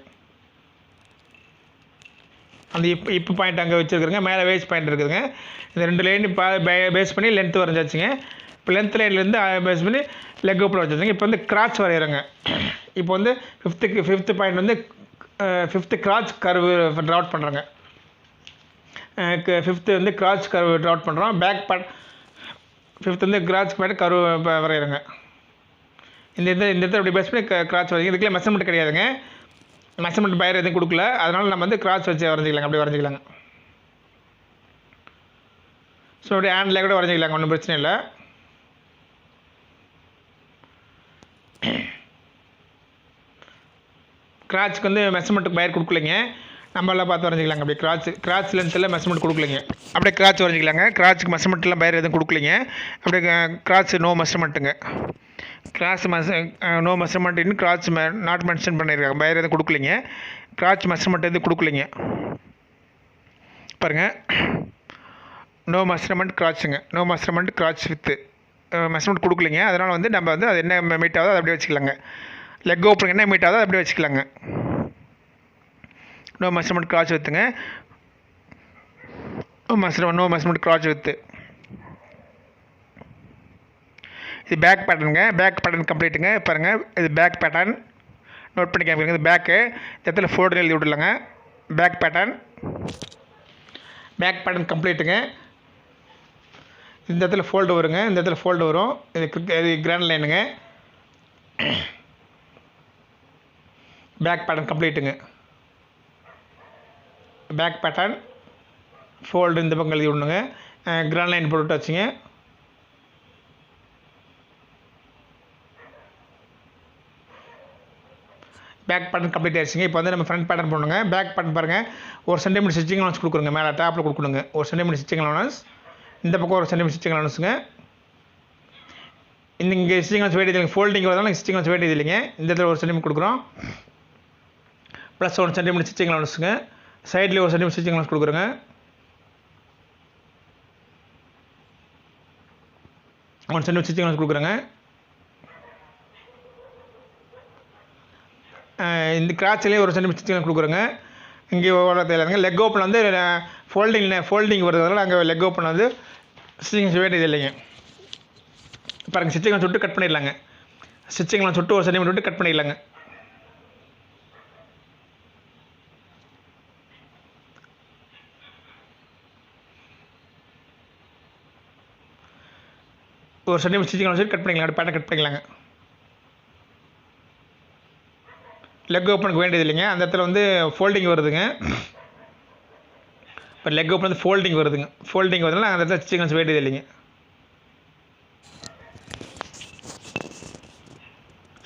அந்த இப்போ பாயிண்ட் அங்கே வச்சுருக்குறேங்க. மேலே வேஸ்ட் பாயிண்ட் இருக்குதுங்க. இந்த 2 லைன் பேஸ் பண்ணி லென்த்து வரைஞ்சாச்சுங்க. இப்போ லென்த் லைன்லேருந்து பேஸ் பண்ணி லெக் ஓப்பன் வச்சுருங்க. இப்போ வந்து கிராச் வரைகிறேங்க. இப்போ வந்து ஃபிஃப்த்து பாயிண்ட் வந்து ஃபிஃப்த்து கிராச் கர்வு ட்ராட் பண்ணுறேங்க. ஃபிஃப்த்து வந்து கிராச் கர்வு ட்ராட் பண்ணுறோம். பேக் பார்ட் ஃபிஃப்த் வந்து கிராச் பாயிண்ட் கர்வு வரைகிறேங்க. இந்த இடத்துல அப்படி பேஸ் பண்ணி கிராச் வரைங்க. இதுக்குள்ளே மெஷர்மெண்ட் கிடையாதுங்க. மெஷர்மெண்ட் பையர் எதுவும் கொடுக்கல. அதனால் நம்ம வந்து கிராச் வச்சு வரைஞ்சிக்கலாங்க. அப்படி வரைஞ்சிக்கலாங்க. ஸோ அப்படி ஹேண்டில் கூட வரைஞ்சிக்கலாங்க. ஒன்றும் பிரச்சனை இல்லை. கிராச்சுக்கு வந்து மெஷர்மெண்ட்டுக்கு பையர் கொடுக்கலைங்க. நம்மளாம் பார்த்து வரைஞ்சிக்கலாங்க. அப்படி கிராச் லென்த்தில் மெஷர்மெண்ட் கொடுக்கலைங்க. அப்படியே கிராச் வரைஞ்சிக்கலாங்க. கிராச்சுக்கு மெஷர்மெண்ட்லாம் பையர் எதுவும் கொடுக்கலைங்க. அப்படியே கிராச் நோ மெஷர்மெண்ட்டுங்க. கிராச் நோ மெஷர்மெண்ட் இன்னும் கிராச் நாட் மென்ஷன் பண்ணியிருக்காங்க. பையர் எதுவும் கொடுக்கலைங்க. கிராச் மெஷர்மெண்ட் எதுவும் கொடுக்கலைங்க. பாருங்கள், no measurement கிராச்சுங்க. No measurement crotch with measurement கொடுக்கலைங்க. அதனால் வந்து நம்ம வந்து அது என்ன மீட் ஆகுதோ அது அப்படியே வச்சுக்கலாங்க. லெக் ஓப்பனிங் என்ன மீட் ஆகுதோ அது அப்படியே வச்சுக்கலாங்க. நோ மெஷர்மெண்ட் கிராச் வித்துங்க. No measurement crotch width. இது பேக் பேட்டர்னுங்க. பேக் பேட்டர்ன் கம்ப்ளீட்டுங்க. பாருங்கள், இது பேக் பேட்டர்ன் நோட் பண்ணி காமிக்கிறேங்க. இது பேக்கு இந்த இடத்துல ஃபோல்டு எழுதி விட்டுலாங்க. Back pattern கம்ப்ளீட்டுங்க. இந்த இடத்துல ஃபோல்டு வருங்க. இந்த இடத்துல ஃபோல்டு வரும். இது கிராண்ட் லைனுங்க. பேக் பேட்டர்ன் கம்ப்ளீட்டுங்க. பேக் பேட்டர்ன் ஃபோல்டு இந்த பக்கம் எழுதி விடணுங்க. கிராண்ட் லைன் போட்டு வச்சுங்க. பேக் பேட்டர்ன் கம்ப்ளீட் ஆயிடுச்சுங்க. இப்போ வந்து நம்ம ஃப்ரண்ட் பேட்டர்ன் போடணுங்க. பேக் பேட்டர்ன் பாருங்கள், 1 சென்டிமீட்டர் ஸ்டிச்சிங் அலவன்ஸ் கொடுக்குறோங்க. மேலே டாப்பில் கொடுக்கணுங்க 1 சென்டிமீட்டர் ஸ்டிச்சிங் அலவன்ஸ். இந்த பக்கம் 1 சென்டிமீட்டர் ஸ்டிச்சிங் அலவன்ஸுங்க. இங்கே ஸ்டிச்சிங் அலவன்ஸ் வேண்டியது இல்லைங்க. ஃபோல்டிங் வரதால ஸ்டிச்சிங் அலவன்ஸ் வேண்டியது இல்லைங்க. இந்த இடத்துல 1 சென்டிமீட்டர் கொடுக்குறோம். ப்ளஸ் 1 சென்டிமீட்டர் ஸ்டிச்சிங் அலவன்ஸுங்க. சைட்லேயே 1 சென்டிமீட்டர் ஸ்டிச்சிங் அலவன்ஸ் கொடுக்குறோங்க. ஒன் சென்டிமீட்டர் ஸ்டிச்சிங் அலவன்ஸ் கொடுக்குறோங்க. இந்த கிராச்சிலே 1 சென்டிமீட்டர் ஸ்டிச்சிங் கொடுக்குறோங்க. இங்கே தேவையில்லைங்க. லெக் ஓப்பன் வந்து ஃபோல்டிங் வருதுனால அங்கே லெக் ஓப்பன் வந்து ஸ்டிச்சிங் வேண்டியது இல்லைங்க. பாருங்கள், ஸ்டிச்சிங் சுட்டு கட் பண்ணிடலாங்க. ஸ்டிச்சிங்லாம் சுட்டு 1 சென்டிமீட்டர் விட்டு கட் பண்ணிடலாங்க. ஒரு சென்டிமீட்டர் ஸ்டிச்சிங் வச்சு கட் பண்ணிக்கலாம். பேட்டர்ன் கட் பண்ணிக்கலாங்க. லெக் ஓப்பனுக்கு வேண்டியது இல்லைங்க. அந்த இடத்துல வந்து ஃபோல்டிங் வருதுங்க. இப்போ லெக் ஓப்பன் வந்து ஃபோல்டிங் வருதுங்க. ஃபோல்டிங் வருதுனால அந்த இடத்துல ஸ்டிச்சிங் வேண்டியது இல்லைங்க.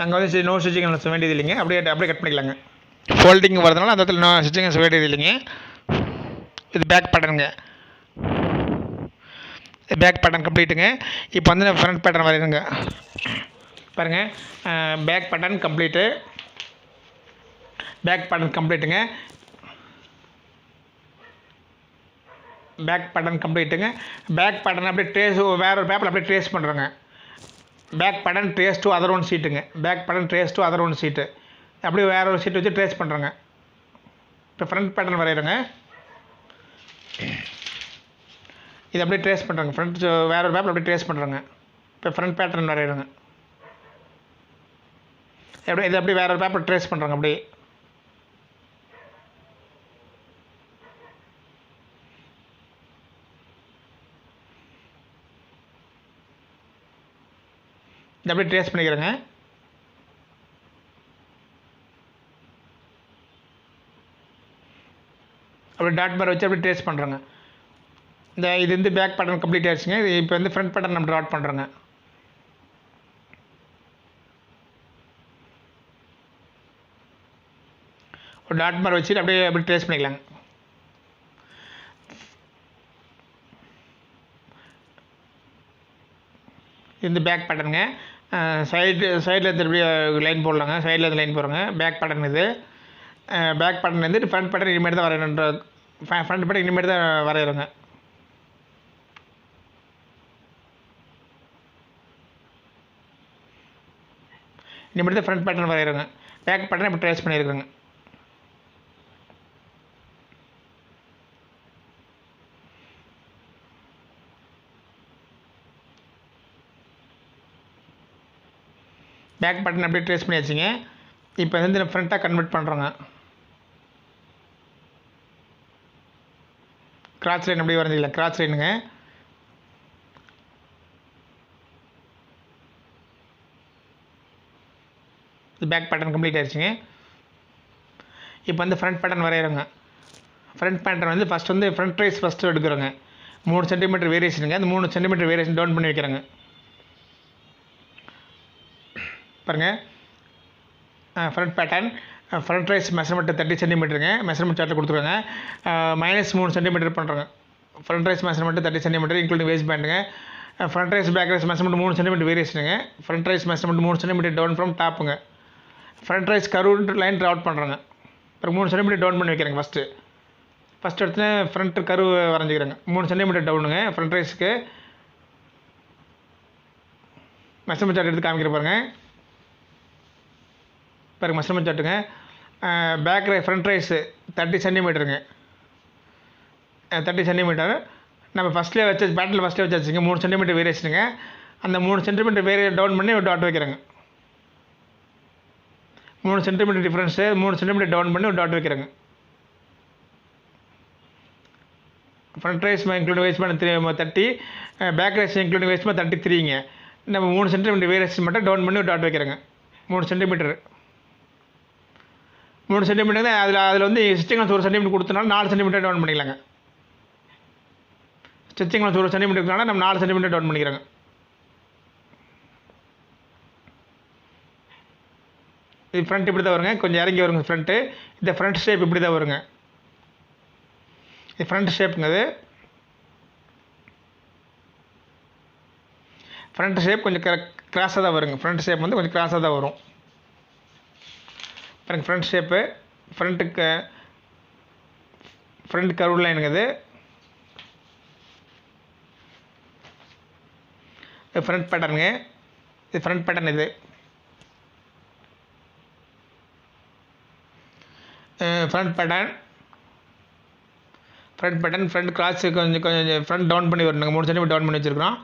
அங்கே வந்து நோ ஸ்டிச்சிங் வேண்டியது இல்லைங்க. அப்படியே கட் பண்ணிக்கலாங்க. ஃபோல்டிங் வரதுனால அந்த இடத்துல நோ ஸ்டிச்சிங் வேண்டியது இல்லைங்க. இது பேக் பேட்டர்னுங்க. பேக் பேட்டர்ன் கம்ப்ளீட்டுங்க. இப்போ வந்து ஃப்ரண்ட் பேட்டர்ன் வரையுங்க. பாருங்கள், back pattern complete. Back pattern கம்ப்ளீட்டுங்க. பேக் பேட்டர்ன் கம்ப்ளீட்டுங்க. பேக் பேட்டர்ன் அப்படியே ட்ரேஸ் வேறு ஒரு பேப்பரில் அப்படியே ட்ரேஸ் பண்ணுறோங்க. Back pattern trace to other one சீட்டுங்க. Back pattern trace to other one sheet. அப்படியே வேறு ஒரு சீட்டு வச்சு ட்ரேஸ் பண்ணுறோங்க. இப்போ ஃப்ரண்ட் பேட்டர்ன் வரைகிறோங்க. இது அப்படியே ட்ரேஸ் பண்ணுறோங்க. ஃப்ரண்ட் வேறு ஒரு பேப்பர் அப்படியே ட்ரேஸ் பண்ணுறோங்க. இப்போ ஃப்ரண்ட் பேட்டர்ன் வரைகிறோங்க. அப்படியே இது அப்படியே வேறு ஒரு பேப்பர் ட்ரேஸ் பண்ணுறோங்க. அப்படியே இது அப்படியே ட்ரேஸ் பண்ணிக்கிறேங்க. அப்படியே டாட் பார் வச்சு அப்படியே ட்ரேஸ் பண்ணுறோங்க. இது வந்து பேக் பேட்டர்ன் கம்ப்ளீட் ஆகிடுச்சுங்க. இது இப்போ வந்து ஃப்ரண்ட் பேட்டர்ன் நம்ம ட்ராட் பண்ணுறோங்க. ஒரு டாட் பார் வச்சுட்டு அப்படியே ட்ரேஸ் பண்ணிக்கலாங்க. இந்த பேக் பேட்டர்னுங்க. சைடில் இருந்து எப்படி லைன் போடலாங்க. சைடில் இருந்து லைன் போடுறோங்க. பேக் பேட்டர்ன் இது. பேக் பேட்டர்ன் வந்து ஃப்ரண்ட் பேட்டர்ன் இனிமேல் தான் வரையணுன்ற ஃப்ரண்ட் பேட்டர்ன் இனிமேல் தான் வரைகிறோங்க. இனிமேல் தான் ஃப்ரண்ட் பேட்டர்ன் வரைகிறோங்க. பேக் பேட்டர்ன் இப்போ ட்ரேஸ் பண்ணியிருக்கோங்க. பேக் பேட்டர்ன் அப்படியே ட்ரேஸ் பண்ணியாச்சுங்க. இப்போ வந்து ஃப்ரண்ட்டாக கன்வெர்ட் பண்ணுறோங்க. கிராஸ் லைன் அப்படியே வரைஞ்சிக்கலாம். கிராஸ் லைனுங்க. இது பேக் பேட்டர்ன் கம்ப்ளீட் ஆயிடுச்சுங்க. இப்போ வந்து ஃப்ரண்ட் பேட்டர்ன் வரைகிறோங்க. ஃப்ரண்ட் பேட்டர்ன் வந்து ஃபஸ்ட் வந்து ஃப்ரண்ட் ரைஸ் ஃபஸ்ட்டு எடுக்கிறோங்க. 3 சென்டிமீட்டர் வேரியேஷனுங்க. அந்த 3 சென்டிமீட்டர் வேரியேஷன் டவுன் பண்ணி வைக்கிறேங்க. பாருங்கள், front pattern front rise measurement 30 சென்டிமீட்டருங்க. மெஷர்மெண்ட் சார்ட்டில் கொடுத்துருக்காங்க. -3 சென்டிமீட்டர் பண்ணுறோங்க. Front rise measurement 30 centimetre including waist பேண்டுங்க. Front rise back rise measurement 3 centimetre வேரியேஷனுங்க. Front rise measurement 3 centimetre down from டாப்புங்க. Front rise curve line draw out பண்ணுறோங்க. அப்புறம் 3 centimetre down பண்ணி வைக்கிறேங்க. ஃபஸ்ட்டு எடுத்து ஃப்ரண்ட் கர்வ் வரைஞ்சிக்கிறேங்க. 3 சென்டிமீட்டர் டவுனுங்க. ஃப்ரண்ட் ரைஸ்க்கு மெஷர்மெண்ட் சார்ட் எடுத்து காமிக்கிற பாருங்கள். மெஷர்மெண்ட் சார்ட்டுங்க. பேக் ஃப்ரண்ட் ரைஸு 30 சென்டிமீட்டருங்க. 30 சென்டிமீட்டர் நம்ம ஃபஸ்ட்லேயே வச்சு பேட்டில் ஃபஸ்ட்லேயே வச்சுங்க. 3 சென்டிமீட்டர் வேரியேஷனுங்க. அந்த 3 சென்டிமீட்டர் டவுன் பண்ணி ஒரு டாட் வைக்கிறேங்க. 3 சென்டிமீட்டர் டிஃப்ரென்ஸு 3 சென்டிமீட்டர் டவுன் பண்ணி ஒரு டாட் வைக்கிறேங்க. ஃப்ரண்ட் ரைஸ் இன்க்ளூடிங் வேஸ்ட் பண்ண 30, பேக் ரைஸ் இன்க்ளூடிங் வேஸ்ட் பண்ண 33ங்க. நம்ம 3 சென்டிமீட்டர் வேரியேஷன் மட்டும் டவுன் பண்ணி ஒரு டாட் வைக்கிறேங்க. 3 சென்டிமீட்டர் தான். அதில் வந்து ஸ்டிச்சிங் லென்த் 1 சென்டிமீட்டர் கொடுத்தனால 4 சென்டிமீட்டர் டவுன் பண்ணிக்கலாங்க. ஸ்டிச்சிங் லென்த் 1 சென்டிமீட்டர் இருக்கனால நம்ம 4 சென்டிமீட்டர் டவுன் பண்ணிக்கிறோங்க. இது ஃப்ரண்ட் இப்படி தான் வருங்க. கொஞ்சம் இறங்கி வருங்க ஃப்ரண்ட்டு. இந்த ஃப்ரண்ட் ஷேப் இப்படி தான் வருங்க. இது ஃப்ரண்ட் ஷேப்புங்க. அது ஃப்ரண்ட் ஷேப் கொஞ்சம் கிராஸாக தான் வருங்க. ஃப்ரண்ட் ஷேப் வந்து கொஞ்சம் கிராஸாக தான் வரும். பாருங்கள், ஃப்ரண்ட் ஷேப்பு ஃப்ரண்ட் கர்வ் லைனுங்க. இது ஃப்ரண்ட் பேட்டர்னுங்க. இது ஃப்ரண்ட் பேட்டர்ன். இது ஃப்ரண்ட் பேட்டர்ன் ஃப்ரண்ட் கிராஸ் கொஞ்சம் ஃப்ரண்ட் டவுன் பண்ணி வரணுங்க. 3 சென்டிமீட்டர் டவுன் பண்ணி வச்சுருக்கிறோம்.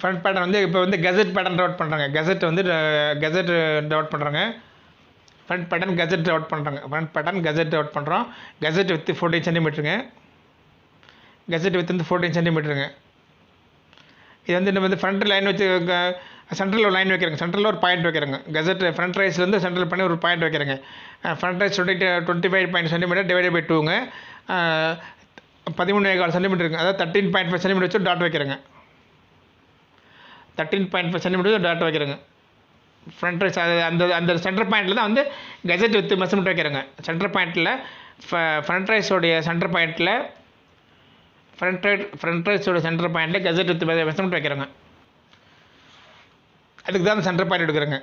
ஃப்ரண்ட் பேட்டர்ன் வந்து இப்போ வந்து கெசட் பேட்டர்ன் டவுட் பண்ணுறாங்க. கெசட் டவுட் பண்ணுறாங்க. ஃப்ரண்ட் பேட்டர்ன் கெசட் டவுட் பண்ணுறாங்க. ஃப்ரண்ட் பேட்டர்ன் கெசட் டவுட் பண்ணுறோம். கெசட் வித் 14 சென்டிமீட்டருங்க. கெசட் வித் வந்து 14 சென்டிமீட்டருங்க. இது வந்து நம்ம வந்து ஃப்ரண்ட் லைன் வச்சு சென்ட்ரலில் ஒரு லைன் வைக்கிறேங்க. சென்ட்ரலில் ஒரு பாயிண்ட் வைக்கிறேங்க. கெசட் ஃப்ரண்ட் ரைஸ்லேருந்து சென்ட்ரல் பண்ணி ஒரு பாயிண்ட் வைக்கிறேங்க. Front rise 25 centimetre divided by 2ங்க. 13.4 சென்டிமீட்டருங்க. அதாவது 13.5 சென்டிமீட்டர் வச்சு டாட் வைக்கிறேங்க. 13.5 சென்டிமீட்டர் டாட் வைக்கிறேங்க. ஃப்ரண்ட் ரைஸ் அந்த சென்டர் பாயிண்ட்டில் தான் வந்து கெசட் வித் மெஷர்மெண்ட் வைக்கிறேங்க. சென்டர் பாயிண்ட்டில் ஃப்ரண்ட் ரைஸோடைய சென்டர் பாயிண்ட்டில் சென்டர் பாயிண்ட்டில் கெசட் வித் மெஷர்மெண்ட் வைக்கிறேங்க. அதுக்கு தான் சென்டர் பாயிண்ட் எடுக்கிறேங்க.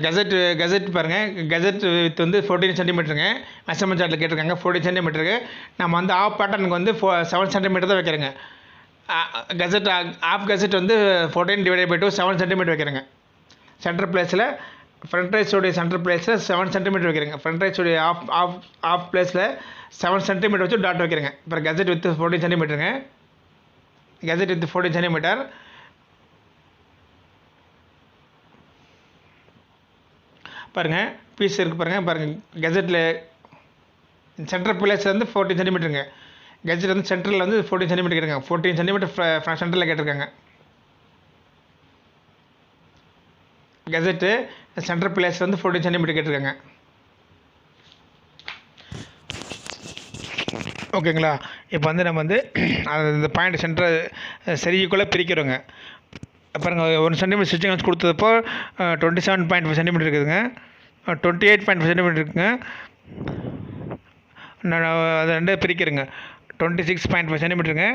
கெசட் பாருங்கள். கெசட் வித் வந்து 14 சென்டிமீட்டருங்க. மெஷர்மெண்ட் சார்ட்டில் கேட்டிருக்காங்க 14 சென்டிமீட்டருக்கு. நம்ம வந்து ஆஃப் பேட்டர்னுக்கு வந்து 7 சென்டிமீட்டர் தான் வைக்கிறேங்க. கெசட் ஆஃப் கெசட் வந்து 14 டிவைடட் பை 2 7 சென்டிமீட்டர் வைக்கிறேங்க. சென்டர் பிளேஸில் ஃப்ரண்ட் ரைஸோடைய சென்டர் பிளேஸில் 7 சென்டிமீட்டர் வைக்கிறேங்க. ஃப்ரண்ட் ரைஸோடைய ஆஃப் பிளேஸில் 7 சென்டிமீட்டர் வச்சு டாட் வைக்கிறேங்க. அப்புறம் கெசட் வித் 14 சென்டிமீட்டருங்க. Gusset with 14 centimetre. பாருங்கள், பீஸ் இருக்குது பாருங்கள். கெசட்டில் சென்டர் பிளேஸ் வந்து 14 சென்டிமீட்டருங்க. கெஜெட் வந்து சென்ட்ரலில் வந்து 14 சென்டிமீட்டர் கேட்டிருக்காங்க. 14 சென்டிமீட்டர் சென்டரில் கேட்டிருக்காங்க. கெஜெட்டு சென்டர் பிளேஸ் வந்து 14 சென்டிமீட்டர் கேட்டிருக்காங்க. ஓகேங்களா? இப்போ வந்து நம்ம வந்து இந்த பாயிண்ட் சென்டர் சரிக்குள்ளே பிரிக்கிறோங்க. பாருங்கள், 1 சென்டிமீட்டர் ஸ்டிச்சிங் வச்சு கொடுத்தப்போ 27.5 சென்டிமீட்டர் இருக்குதுங்க. 28.5 சென்டிமீட்டர் இருக்குங்க. நான் அதை 2 பிரிக்கிறேங்க. 26.5 சென்டிமீட்டருங்க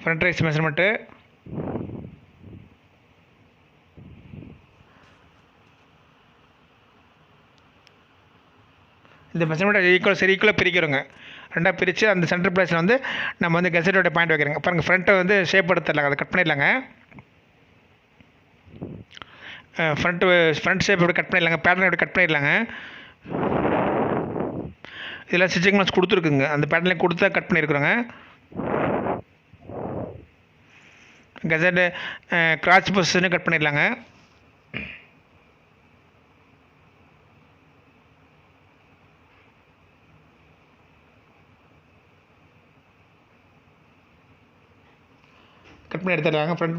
ஃப்ரண்ட் ரைஸ் மெஷர்மெண்ட்டு. இந்த மெஷர்மெண்ட்டை ஈக்குவலாக பிரிக்கிறோங்க. 2 பிரித்து அந்த சென்டர் பிளேஸில் வந்து நம்ம வந்து கெசட்டோட பாயிண்ட் வைக்கிறோங்க. பாருங்கள், ஃப்ரண்ட்டை வந்து ஷேப் எடுத்துடலாங்க. அதை கட் பண்ணிடலாங்க. ஃப்ரண்ட் ஷேப் எப்படி கட் பண்ணிடலாங்க. பேட்டர்ன் எப்படி கட் பண்ணிடலாங்க. இதெல்லாம் ஸ்டிச்சிங் மார்க்ஸ் கொடுத்துருக்குங்க. அந்த பேட்டர்னில் கொடுத்து தான் கட் பண்ணியிருக்கிறோங்க. கெசட்டு கிராச் பொசிஷனு கட் பண்ணிடலாங்க. கட் பண்ணி எடுத்துடுறாங்க. ஃப்ரண்ட்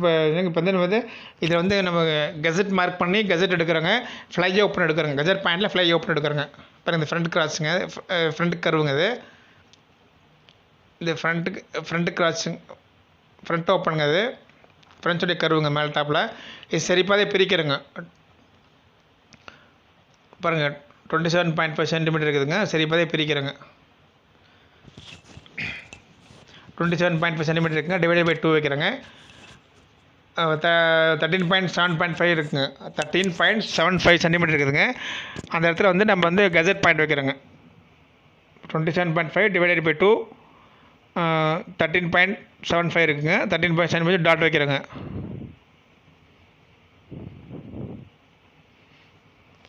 இப்போ வந்து இதில் வந்து நம்ம கெசட் மார்க் பண்ணி கெசட் எடுக்கிறோங்க. ஃப்ளை ஓப்பன் எடுக்கிறோங்க. கெசட் பாயிண்டில் ஃப்ளை ஓப்பன் எடுக்கிறோங்க. பாருங்க இந்த ஃப்ரண்ட் கிராஸுங்க, ஃப்ரண்ட் கருவுங்க இது. இந்த ஃப்ரண்ட் கிராஸுங்க, ஃப்ரண்ட் ஓப்பனுங்க அது. ஃப்ரெண்ட்ஸுடைய கருவுங்க மேலே டாப்பில். இது சரிப்பாதே பிரிக்கிறோங்க. பாருங்கள் 27.5 சென்டிமீட்டர் இருக்குதுங்க. சரிப்பாதே பிரிக்கிறோங்க. 27.5 சென்டிமீட்டர் இருக்குங்க. டிவைடட் பை 2 வைக்கிறேங்க. 13.7.5 இருக்குங்க. 13.75 சென்டிமீட்டர் இருக்குதுங்க. அந்த இடத்துல வந்து நம்ம வந்து கெசட் பாயிண்ட் வைக்கிறோங்க. 27.5 டிவைடட் பை 2 13.75 இருக்குங்க. 13.75 டாட் வைக்கிறோங்க.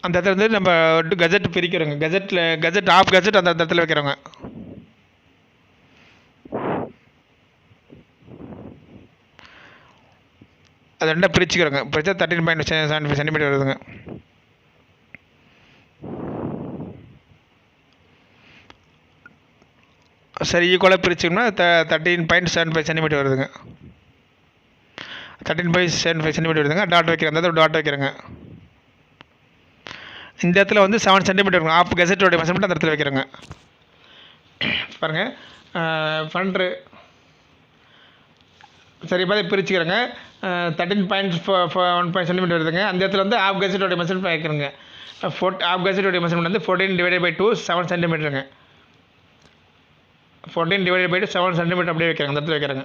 அந்த இடத்துல வந்து நம்ம கெசட் பிரிக்கிறோங்க. கெசட் ஆஃப் கெசட் அந்த இடத்துல வைக்கிறோங்க. அது ரெண்டாக பிரிச்சுக்கிறோங்க. பிரிச்சா 13.75 சென்டிமீட்டர் வருதுங்க. சரி ஈக்குவலாக பிரிச்சிங்கன்னா 13.75 சென்டிமீட்டர் வருதுங்க. 13.75 சென்டிமீட்டர் வருதுங்க. டாட் வைக்கிறேன். அந்த இடத்துல டாட் வைக்கிறேங்க. இந்த இடத்துல வந்து 7 சென்டிமீட்டர் இருக்கும். ஆஃப் கெசட்டோடைய மெஷர்மெண்ட் அந்த இடத்துல வைக்கிறேங்க. பாருங்கள் ஃபண்ட்ரு சரி பார்த்து பிரிச்சுக்கிறேங்க. 13.15 சென்டிமீட்டர் வருதுங்க. அந்த இடத்துல வந்து ஆஃப் கெசட்டோடைய மெஷர்மெண்ட் வைக்கிறேங்க. ஆஃப் கெசட்டோடைய மெஷர்மெண்ட் வந்து 14 டிவைடட் பை 2 7 சென்டிமீட்டருங்க. 14 டிவைடட் பை 2 7 சென்டிமீட்டர் அப்படியே வைக்கிறேங்க. அந்த இடத்துல வைக்கிறேங்க.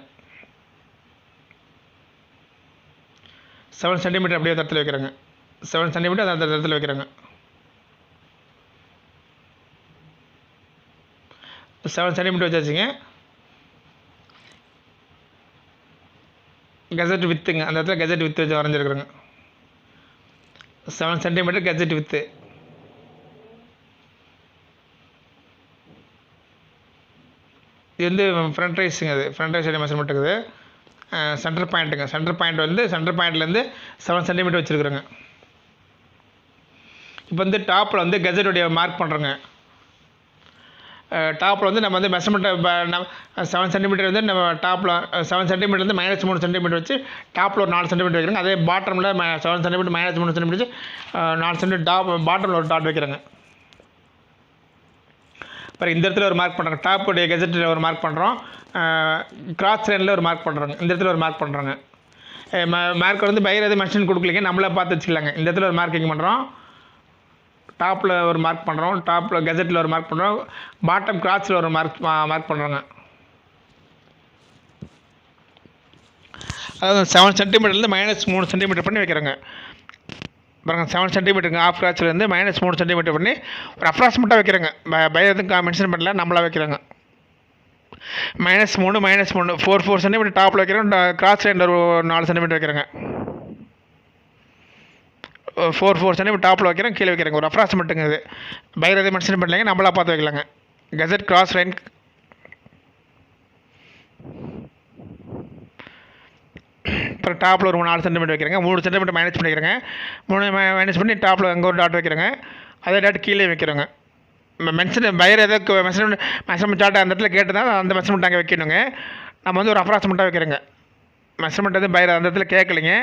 7 சென்டிமீட்டர் அப்படியே அந்த இடத்துல வைக்கிறேங்க. 7 சென்டிமீட்டர் அந்த இடத்துல வைக்கிறேங்க. 7 சென்டிமீட்டர் வச்சாச்சுங்க. கெசட் வித்துங்க. அந்த இடத்துல கெசட் வித்து வச்சு வரைஞ்சிருக்குறேங்க. 7 சென்டிமீட்டர் கெசட் வித்து. இது வந்து ஃப்ரண்ட் ரைஸுங்க. அது ஃப்ரண்ட் ரைஸ் மெஷர்மெண்ட் இருக்குது. சென்டர் பாயிண்ட்டுங்க. சென்டர் பாயிண்ட் வந்து சென்டர் பாயிண்ட்லேருந்து 7 சென்டிமீட்டர் வச்சுருக்குறேங்க. இப்போ வந்து டாப்பில் வந்து கெசட்டுடைய மார்க் பண்ணுறோங்க. டாப்பில் வந்து நம்ம வந்து மெஷர்மெண்ட்டை 7 சென்டிமீட்டர் வந்து நம்ம டாப்பில் 7 சென்டிமீட்டர் வந்து -3 சென்டிமீட்டர் வச்சு டாப்பில் ஒரு 4 சென்டிமீட்டர் வைக்கிறோங்க. அதே பாட்டமில் 7 சென்டிமீட்டர் -3 சென்டிமீட்டர் வச்சு 4 சென்டிமீட்டர் பாட்டமில் ஒரு டாட் வைக்கிறேங்க. அப்புறம் இந்த இடத்துல ஒரு மார்க் பண்ணுறோங்க. டாப்புடைய கெசட்டில் ஒரு மார்க் பண்ணுறோம். கிராஸ் லைனில் ஒரு மார்க் பண்ணுறோங்க. இந்த இடத்துல ஒரு மார்க் பண்ணுறோங்க. மார்க் வந்து பையர் எதுவும் மென்ஷன் கொடுக்கலிங்க. நம்மளே பார்த்து வச்சுக்கலாங்க. இந்த இடத்துல ஒரு மார்க்கிங் பண்ணுறோம். டாப்பில் ஒரு மார்க் பண்ணுறோம். டாப்பில் கெசட்டில் ஒரு மார்க் பண்ணுறோம். பாட்டம் கிராஸில் ஒரு மார்க் பண்ணுறோங்க. அதாவது 7 சென்டிமீட்டர்லேருந்து -3 சென்டிமீட்டர் பண்ணி வைக்கிறோங்க. பாருங்கள் 7 சென்டிமீட்டருங்க. ஆஃப் கிராஸ்லேருந்து -3 சென்டிமீட்டர் பண்ணி ஒரு அப்ராக்சிமேட்டாக வைக்கிறோங்க. பையர் எதுவும் மென்ஷன் பண்ணல, நம்மளாக வைக்கிறோங்க. -3 4 சென்டிமீட்டர் டாப்பில் வைக்கிறோம். கிராஸ் லைனில் ஒரு 4 சென்டிமீட்டர் வைக்கிறோங்க. 4 சென்டிமீட்டர் டாப்பில் வைக்கிறேன், கீழே வைக்கிறேங்க. ஒரு அப்ராக்சிமேட்டுங்க. இது பையர் எதுவும் மென்ஷன் பண்ணலைங்க, நம்மளாக பார்த்து வைக்கலாங்க. கெசட் கிராஸ் லைன் அப்புறம் டாப்பில் ஒரு 4 சென்டிமீட்டர் வைக்கிறேங்க. 3 சென்டிமீட்டர் மைனஸ் பண்ணிக்கிறேங்க. 3 மைனஸ் பண்ணி டாப்பில் அங்கே ஒரு டாட் வைக்கிறேங்க. அதே டாட் கீழே வைக்கிறோங்க. பையர் எதாவது மெஷர்மெண்ட் சார்ட் அந்த இடத்துல கேட்டுதான் அந்த மெஷர்மெண்ட் அங்கே வைக்கணுங்க. நம்ம வந்து ஒரு அப்ராக்சிமேட்டாக வைக்கிறேங்க. மெஷர்மெண்ட் வந்து பையர் அந்த இடத்துல கேட்கலைங்க.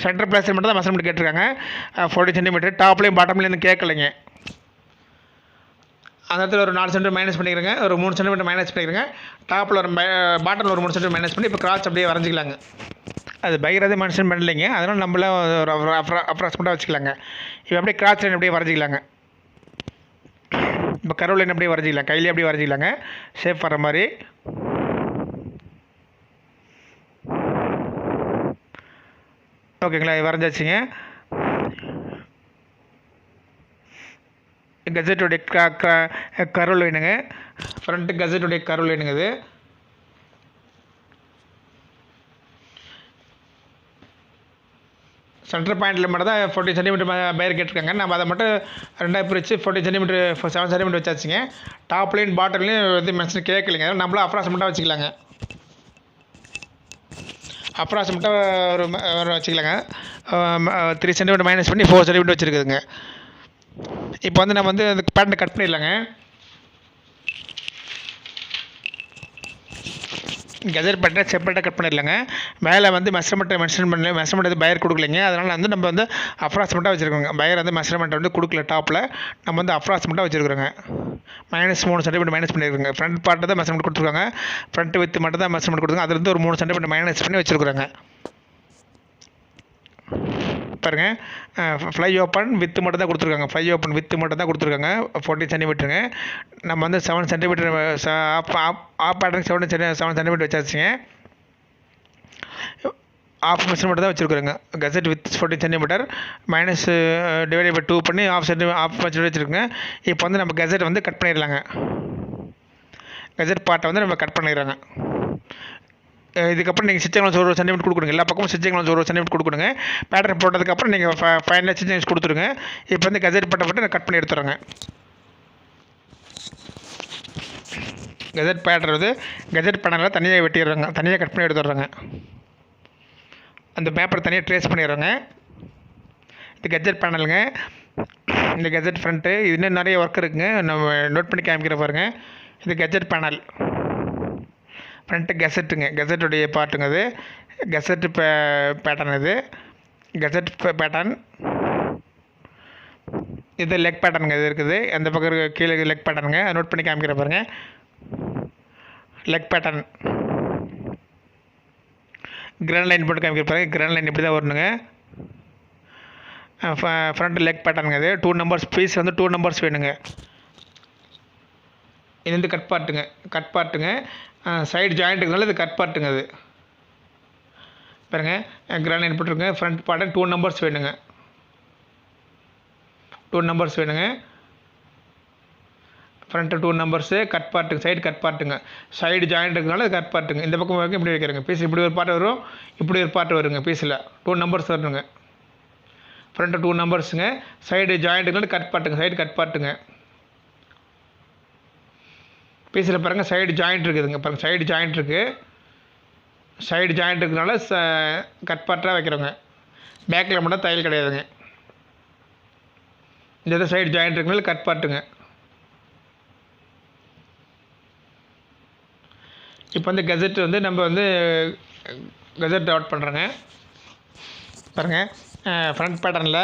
சென்டர் பிளேஸில் மட்டும் தான் மெஷர்மெண்ட் கேட்டிருக்காங்க. 40 சென்டிமீட்டர் டாப்லேயும் பாட்டம்லேருந்து கேட்கலைங்க. அந்த இடத்துல ஒரு 4 சென்டிமீட்டர் மைனஸ் பண்ணிக்கிறேங்க. ஒரு 3 சென்டிமீட்டர் மைனஸ் பண்ணிக்கிறேங்க. டாப்பில் ஒரு பாட்டமில் ஒரு 3 சென்டிமீட்டர் மைனஸ் பண்ணி இப்போ கிராஸ் அப்படியே வரைஞ்சிக்கலாங்க. அது பையர் எதுவும் மென்ஷன் பண்ணலைங்க, அதனால் நம்மள ஒரு அப்ராக்சிமேட்டாக வச்சுக்கலாங்க. இப்போ அப்படியே கிராஸ் லைன் அப்படியே வரைஞ்சிக்கலாங்க. இப்போ கர்வ் லைன் அப்படியே வரைஞ்சிக்கலாம். கையிலே அப்படியே வரைஞ்சிக்கலாங்க. ஷேப் வர மாதிரி. ஓகேங்களா, வரைஞ்சாச்சுங்க. கெசட்டுடைய கர்வ் லைனுங்க. ஃப்ரண்ட்டு கெசட்டுடைய கர்வ் லைனுங்க. இது சென்டர் பாயிண்டில் மட்டும் தான் 40 சென்டிமீட்டர் பையர் கேட்டிருக்காங்க. நம்ம அதை மட்டும் ரெண்டாக பிரித்து 40 சென்டிமீட்டர் 7 சென்டிமீட்டர் வச்சாச்சுங்க. டாப்லையும் பாட்டம்லையும் இது மென்ஷன் கேட்கலைங்க. அதனால் நம்மளும் அப்ராக்சிமேட்டாக வச்சுக்கலாங்க. அப்ராக்சிமேட்டாக ஒரு வச்சுக்கலாங்க. 3 சென்டிமீட்டர் மைனஸ் பண்ணி 4 சென்டிமீட்டர் வச்சுருக்குதுங்க. இப்போ வந்து நம்ம வந்து அந்த பேட்டர்னை கட் பண்ணிடலாங்க. கெஜர் பேட்டர்னை செப்பரேட்டாக கட் பண்ணிடலாங்க. மேலே வந்து மெஷர்மெண்ட் வந்து பயர் கொடுக்கலைங்க. அதனால் வந்து நம்ம வந்து அப்ராக்சிமேட்டாக வச்சுருக்கோங்க. பயர் வந்து மெஷர்மெண்ட் வந்து கொடுக்கல. டாப்பில் நம்ம வந்து அப்ராக்சிமேட்டாக வச்சுருக்குறோங்க. -3 சென்டிமீட்டர் மைனஸ் பண்ணியிருக்குங்க. ஃப்ரண்ட் பார்ட்டு தான் மெஷர்மெண்ட் கொடுத்துருக்காங்க. ஃப்ரண்ட் வித்து மட்டும் தான் மெஷர்மெண்ட் கொடுத்துருக்காங்க. அதுலேருந்து ஒரு 3 சென்டிமீட்டர் மைனஸ் பண்ணி வச்சுருக்குறாங்க. பாருங்கள், ஃப்ளை ஓப்பன் வித்து மட்டும் தான் கொடுத்துருக்காங்க. ஃப்ளை ஓப்பன் வித்து மட்டும் தான் கொடுத்துருக்காங்க. 14 சென்டிமீட்டருங்க. நம்ம வந்து 7 சென்டிமீட்டர் ஆஃப் பேட்டர்ன் 7 சென்டிமீட்டர் வச்சாச்சுங்க. ஆஃப் மெஷர்மெண்ட் தான் வச்சுருக்குறோங்க. Gusset with 14 centimetre minus divided by 2 பண்ணி ஆஃப் மெஷர்மெண்ட் வச்சுருக்குங்க. இப்போ வந்து நம்ம கசட் வந்து கட் பண்ணிடலாங்க. கசட் பார்ட்டை வந்து நம்ம கட் பண்ணிடுறாங்க. இதுக்கப்புறம் நீங்கள் ஸ்டிச்சிங் ஒரு சென்டிமீட்டர் கொடுக்கணுங்க. எல்லா பக்கமும் ஸ்டிச்சிங் ஒரு சென்டிமீட்டர் கொடுக்கணுங்க. பேட்டர்ன் போட்டதுக்கப்புறம் நீங்கள் ஃபைனலாக ஸ்டிச்சிங் கொடுத்துருங்க. இப்போ வந்து கசட் பட்டை நான் கட் பண்ணி எடுத்துறேங்க. கசட் பேட்டர் வந்து கசட் பேனலில் தனியாக வெட்டிடுறாங்க. தனியாக கட் பண்ணி எடுத்துடுறாங்க. அந்த பேப்பர் தனியாக ட்ரேஸ் பண்ணிடுறாங்க. இது கஜெட் பேனலுங்க. இந்த கஜெட் ஃப்ரண்ட்டு இது இன்னும் நிறைய ஒர்க் இருக்குங்க. நம்ம நோட் பண்ணி காமிக்கிற பாருங்கள். இது கஜெட் பேனல் ஃப்ரண்ட்டு கெசட்டுங்க. கெசட்டுடைய பார்ட்டுங்க. அது கெசட்டு பேட்டர்ன். இது கெசட் பேட்டர்ன். இது லெக் பேட்டர்னுங்க. இது இருக்குது அந்த பக்கம் கீழே லெக் பேட்டர்னுங்க. நோட் பண்ணி காமிக்கிற பாருங்கள். லெக் பேட்டர்ன் கிராண்ட் லைன் போட்டு காமிக்கிற பாருங்கள். கிராண்ட் லைன் இப்படி தான் வரணுங்க. ஃப்ரண்ட் லெக் பேட்டர்னுங்க. இது 2 நம்பர்ஸ் பீஸ் வந்து 2 நம்பர்ஸ் வேணுங்க. இது வந்து கட் பார்ட்டுங்க. சைடு ஜாயிண்ட் இருக்கிறதுனால இது கட் பார்ட்டுங்க. அது பாருங்கள், கிராண்ட் லைன் போட்டுருங்க. ஃப்ரண்ட் பார்ட்டு 2 நம்பர்ஸ் வேணுங்க. 2 நம்பர்ஸ் வேணுங்க. ஃப்ரண்ட்டு 2 நம்பர்ஸு கட் பார்ட்டுங்க. சைடு கட் பார்ட்டுங்க. சைடு ஜாயிண்ட் இருக்கிறதுனால அது கட் பார்ட்டுங்க. இந்த பக்கம் வரைக்கும் இப்படி வைக்கிறேங்க. பீஸ் இப்படி ஒரு பார்ட் வரும், இப்படி ஒரு பார்ட் வருங்க. பீஸில் 2 நம்பர்ஸ் வரணுங்க. ஃப்ரண்ட்டு 2 நம்பர்ஸுங்க. சைடு ஜாயிண்ட் இருக்கிறது கட் பார்ட்டுங்க. சைடு கட் பார்ட்டுங்க. பீஸில் பாருங்கள், சைடு ஜாயிண்ட் இருக்குதுங்க. பாருங்கள், சைடு ஜாயிண்ட் இருக்குது. சைடு ஜாயிண்ட் இருக்கிறதுனால கட் பார்ட்டாக வைக்கிறோங்க. பேக்கில் மட்டும் தையல் கிடையாதுங்க. இந்த சைடு ஜாயிண்ட் இருக்கிறதுனால கட் பார்ட்டுங்க. இப்போ வந்து கெசட் வந்து நம்ம வந்து கெசட் அவுட் பண்ணுறோங்க. பாருங்கள், ஃப்ரண்ட் பேட்டர்னில்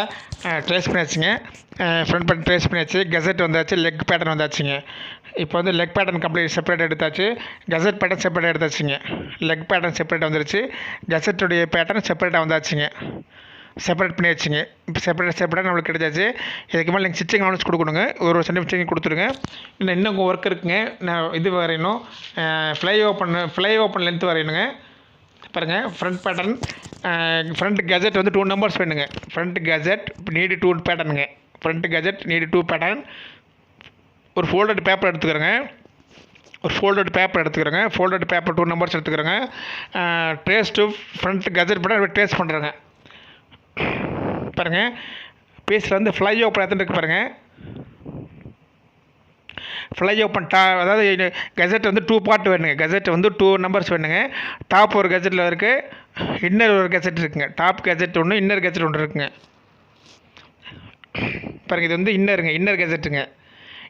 ட்ரேஸ் பண்ணியாச்சுங்க. ஃப்ரண்ட் பேட்டர்ன் ட்ரேஸ் பண்ணியாச்சு. கெசட் வந்தாச்சு. லெக் பேட்டர்ன் வந்தாச்சுங்க. இப்போ வந்து லெக் பேட்டர்ன் கம்ப்ளீட் செப்பரேட் எடுத்தாச்சு. கெசட் பேட்டர்ன் செப்பரேட் எடுத்தாச்சுங்க. லெக் பேட்டர்ன் செப்பரேட் வந்துருச்சு. கெசட்டுடைய பேட்டர்ன் செப்பரேட்டாக வந்தாச்சுங்க. செப்பரேட் பண்ணியாச்சுங்க. இப்போ செப்பரேட்டாக நம்மளுக்கு கிடைச்சாச்சு. இதுக்கு மேலே நீங்கள் ஸ்டிச்சிங் நாலேஜ் கொடுக்கணுங்க. ஒரு சென்டிமீட்டர் கொடுத்துருங்க. இன்னும் ஒர்க் இருக்குங்க. நான் இது வரையணும். ஃப்ளை ஓப்பன் லென்த் வரையணுங்க. பாருங்கள், ஃப்ரண்ட் பேட்டர்ன் ஃப்ரண்ட் கெஜெட் வந்து 2 நம்பர்ஸ் வேணுங்க. ஃப்ரண்ட் கெஜெட் நீடு 2 பேட்டர்னுங்க. ஃப்ரண்ட் கெஜெட் நீடு 2 பேட்டர்ன். ஒரு ஃபோல்டட் பேப்பர் எடுத்துக்கிறேங்க. ஃபோல்டட் பேப்பர் 2 நம்பர்ஸ் எடுத்துக்கிறேங்க. Trace to front gusset pattern trace பண்ணுறேங்க. பாருங்கள், பீஸில் வந்து ஃப்ளை ஓப்பன் எத்தனை இருக்குது பாருங்கள். ஃப்ளை ஓப்பன் அதாவது கெஜெட் வந்து 2 பார்ட் வேணுங்க. கெஜெட் வந்து 2 நம்பர்ஸ் வேணுங்க. டாப் ஒரு கெஜெட்டில் இருக்குது, இன்னர் ஒரு கெஜெட் இருக்குங்க. டாப் கெஜெட் ஒன்று, இன்னர் கெஜெட் ஒன்று இருக்குங்க. பாருங்கள், இது வந்து இன்னர் கெஜெட்டுங்க.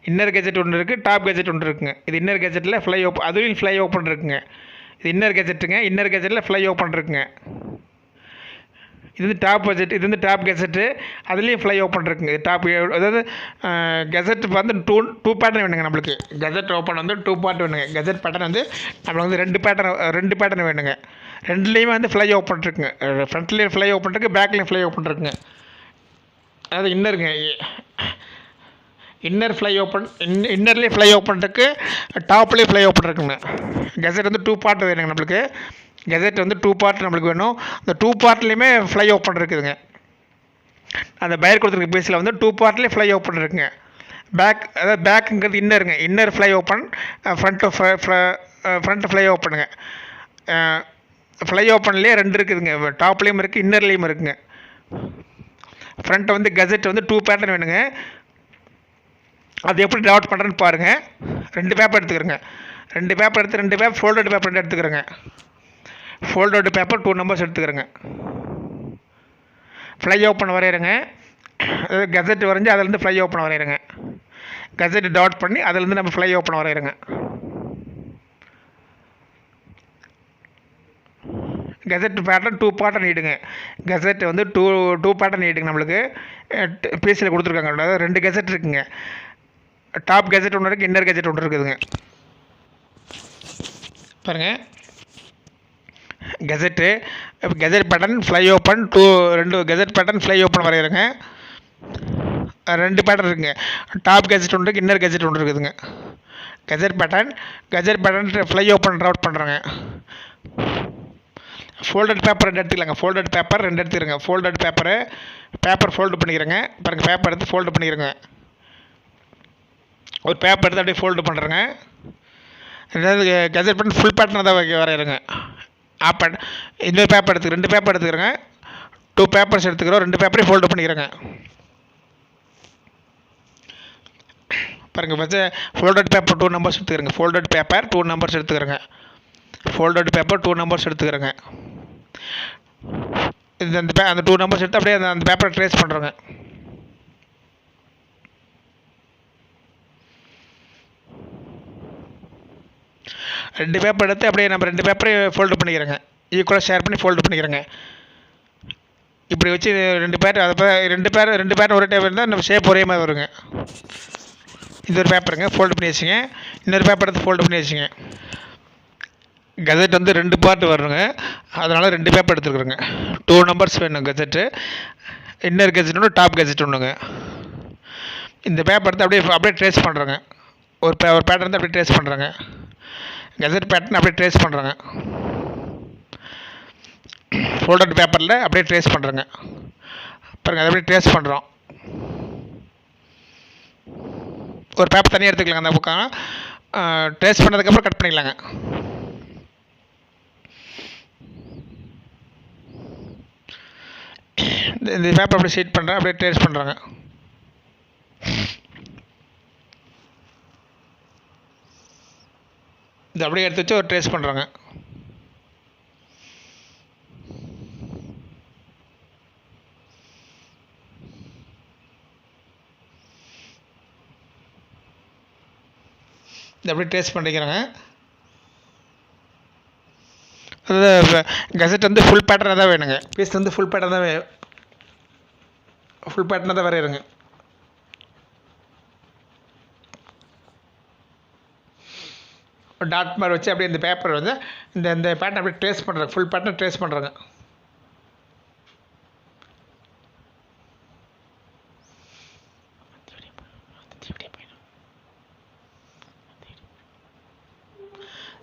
இன்னர் கெஜெட் ஒன்று இருக்குது, டாப் கெஜெட் ஒன்று இருக்குங்க. இது இன்னர் கெஜெட்டில் ஃப்ளை ஓப்பன், அதுவும் ஃப்ளை ஓப்பன் இருக்குங்க. இது இன்னர் கெஜெட்டுங்க. இன்னர் கெஜெட்டில் ஃப்ளை ஓப்பன் இருக்குங்க. இது வந்து டாப் கெஜெட். இது வந்து டாப் கெஜெட்டு, அதுலேயும் ஃப்ளை ஓப்பன் இருக்குங்க. இது டாப், அதாவது கெஜெட் வந்து 2 பேட்டர்ன் வேணுங்க. நம்மளுக்கு கெஜெட் ஓப்பன் வந்து 2 பார்ட் வேணுங்க. கெஜெட் பேட்டர்ன் வந்து நம்மளுக்கு வந்து 2 பேட்டர்ன் வேணுங்க. ரெண்டுலேயுமே வந்து ஃப்ளை ஓப்பன் இருக்குங்க. ஃப்ரண்ட்லேயும் ஃப்ளை ஓப்பன் இருக்குது, பேக்லேயும் ஃப்ளை ஓப்பன் இருக்குங்க. அதாவது இன்னர் ஃப்ளை ஓப்பன், இன்னர்லேயும் ஃப்ளை ஓப்பன் இருக்குது, டாப்லேயும் ஃப்ளை ஓப்பன் இருக்குங்க. கெஜெட் வந்து 2 பார்ட் வேணுங்க. நம்மளுக்கு கெஜெட் வந்து 2 பார்ட் நம்மளுக்கு வேணும். அந்த 2 பார்ட்லேயுமே ஃப்ளை ஓப்பன் இருக்குதுங்க. அந்த பயர் கொடுத்துருக்க பீஸில் வந்து 2 பார்ட்லேயும் ஃப்ளை ஓப்பன் இருக்குங்க. அதாவது பேக்குங்கிறது இன்னருங்க. Inner fly open, front fly ஓப்பனுங்க. ஃப்ளை ஓப்பன்லேயே 2 இருக்குதுங்க. டாப்லேயும் இருக்குது, இன்னர்லேயும் இருக்குங்க. ஃப்ரண்ட்டை வந்து கெஜெட் வந்து 2 பேட்டர்ன் வேணுங்க. அது எப்படி டாட் பண்ணுறேன்னு பாருங்கள். 2 பேப்பர் எடுத்துக்கிறேங்க. 2 பேப்பர் எடுத்து 2 பேப்பர் ஃபோல்டட் பேப்பர் எடுத்துக்கிறேங்க. ஃபோல்டட் பேப்பர் 2 நம்பர்ஸ் எடுத்துக்கிறேங்க. ஃப்ளை ஓப்பன் வரைகிறேங்க. அதாவது கெசட் வரைஞ்சி அதிலேருந்து ஃப்ளை ஓப்பன் வரைகிறேங்க. கெசட் டாட் பண்ணி அதிலேருந்து நம்ம ஃப்ளை ஓப்பன் வரைகிறேங்க. கெசட் பேட்டர்ன் 2 பேட்டர்ன் நீடுங்க. கெசட் வந்து டூ பேட்டர்ன் நீடுங்க. நம்மளுக்கு பிசியில் கொடுத்துருக்காங்க. அதாவது 2 கெசட் இருக்குங்க. டாப் கெசட் ஒன்று இருக்குது, இன்னர் கெசட் ஒன்று இருக்குதுங்க. பாருங்கள், gusset gusset pattern fly open 2 gusset pattern fly open வரைகிறேங்க. 2 பேட்டர்ன் இருக்குங்க. டாப் கெசட் ஒன்று இருக்குது, இன்னர் கெசட் ஒன்று இருக்குதுங்க. கெசட் பேட்டர்ன் ஃப்ளை ஓப்பன் ரவுட் பண்ணுறேங்க. ஃபோல்டட் பேப்பர் 2 எடுத்துக்கலாங்க. ஃபோல்டட் பேப்பர் 2 எடுத்துக்கிறேங்க. ஃபோல்டட் பேப்பர் ஃபோல்டு பண்ணிக்கிறேங்க. பாருங்கள், பேப்பர் எடுத்து ஃபோல்டு பண்ணிக்கிறேங்க. ஒரு பேப்பர் எடுத்து அப்படியே ஃபோல்டு பண்ணுறேங்க. ரெண்டாவது கெசட் பேட்டர்ன் ஃபுல் பேட்டர்ன் தான் வரைகிறேங்க. இன்னொரு பேப்பர் 2 பேப்பர் எடுத்துக்கிறேங்க. 2 பேப்பர்ஸ் எடுத்துக்கிறோம். 2 பேப்பரையும் ஃபோல்டு பண்ணிக்கிறேங்க. பாருங்கள், ஃபஸ்ட்டு ஃபோல்டட் பேப்பர் 2 நம்பர்ஸ் எடுத்துக்கிறேங்க. ஃபோல்டட் பேப்பர் 2 நம்பர்ஸ் எடுத்துக்கிறேங்க. ஃபோல்டட் பேப்பர் 2 நம்பர்ஸ் எடுத்துக்கிறேங்க. அந்த 2 நம்பர்ஸ் எடுத்து அப்படியே அந்த பேப்பரை ட்ரேஸ் பண்ணுறோங்க. ரெண்டு பேப்பர் எடுத்து அப்படியே நம்ம 2 பேப்பரையும் ஃபோல்டு பண்ணிக்கிறேங்க. ஈக்குவலாக ஷேர் பண்ணி ஃபோல்டு பண்ணிக்கிறேங்க. இப்படி வச்சு 2 பேர் அதை 2 பேர் ஒரே டைப் இருந்தால் நம்ம ஷேப் ஒரே மாதிரி வருங்க. இது ஒரு பேப்பருங்க, ஃபோல்டு பண்ணி வச்சுங்க. இன்னொரு பேப்பர் எடுத்து ஃபோல்டு பண்ணி வச்சுங்க. கெசட் வந்து 2 பார்ட் வருங்க. அதனால் 2 பேப்பர் எடுத்துருக்குறேங்க. 2 நம்பர்ஸ் வேணும் கெசட்டு. இன்னர் கெசட் ஒன்று, டாப் கெசட் ஒன்றுங்க. இந்த பேப்பர் எடுத்து அப்படியே ட்ரேஸ் பண்ணுறேங்க. ஒரு பேட்டர்ன் வந்து அப்படியே ட்ரேஸ் பண்ணுறேங்க. கெசட் பேட்டர்ன் அப்படியே ட்ரேஸ் பண்ணுறேங்க. ஃபோல்டட் பேப்பரில் அப்படியே ட்ரேஸ் பண்ணுறேங்க. பாருங்கள், அதை அப்படியே ட்ரேஸ் பண்ணுறோம். ஒரு பேப்பர் தனியாக எடுத்துக்கலாங்க. அந்த பக்கம் ட்ரேஸ் பண்ணதுக்கப்புறம் கட் பண்ணிக்கலாங்க. இந்த பேப்பர் அப்படியே ஷீட் பண்ணுறேன், அப்படியே ட்ரேஸ் பண்ணுறாங்க. இது அப்படியே எடுத்து வச்சு ஒரு ட்ரேஸ் பண்ணுறாங்க. இது அப்படியே ட்ரேஸ் பண்ணிக்கிறாங்க. அதாவது கெசட் வந்து ஃபுல் பேட்டர்னாக தான் வேணுங்க. பீஸ் வந்து ஃபுல் பேட்டர்ன் தான் ஃபுல் பேட்டர்னாக தான் வரையிருங்க. டாட் மாதிரி வச்சு அப்படியே இந்த பேப்பர் வந்து இந்த பேட்டர்ன் அப்படியே ட்ரேஸ் பண்ணுறாங்க. ஃபுல் பேட்டர்ன் ட்ரேஸ் பண்ணுறாங்க.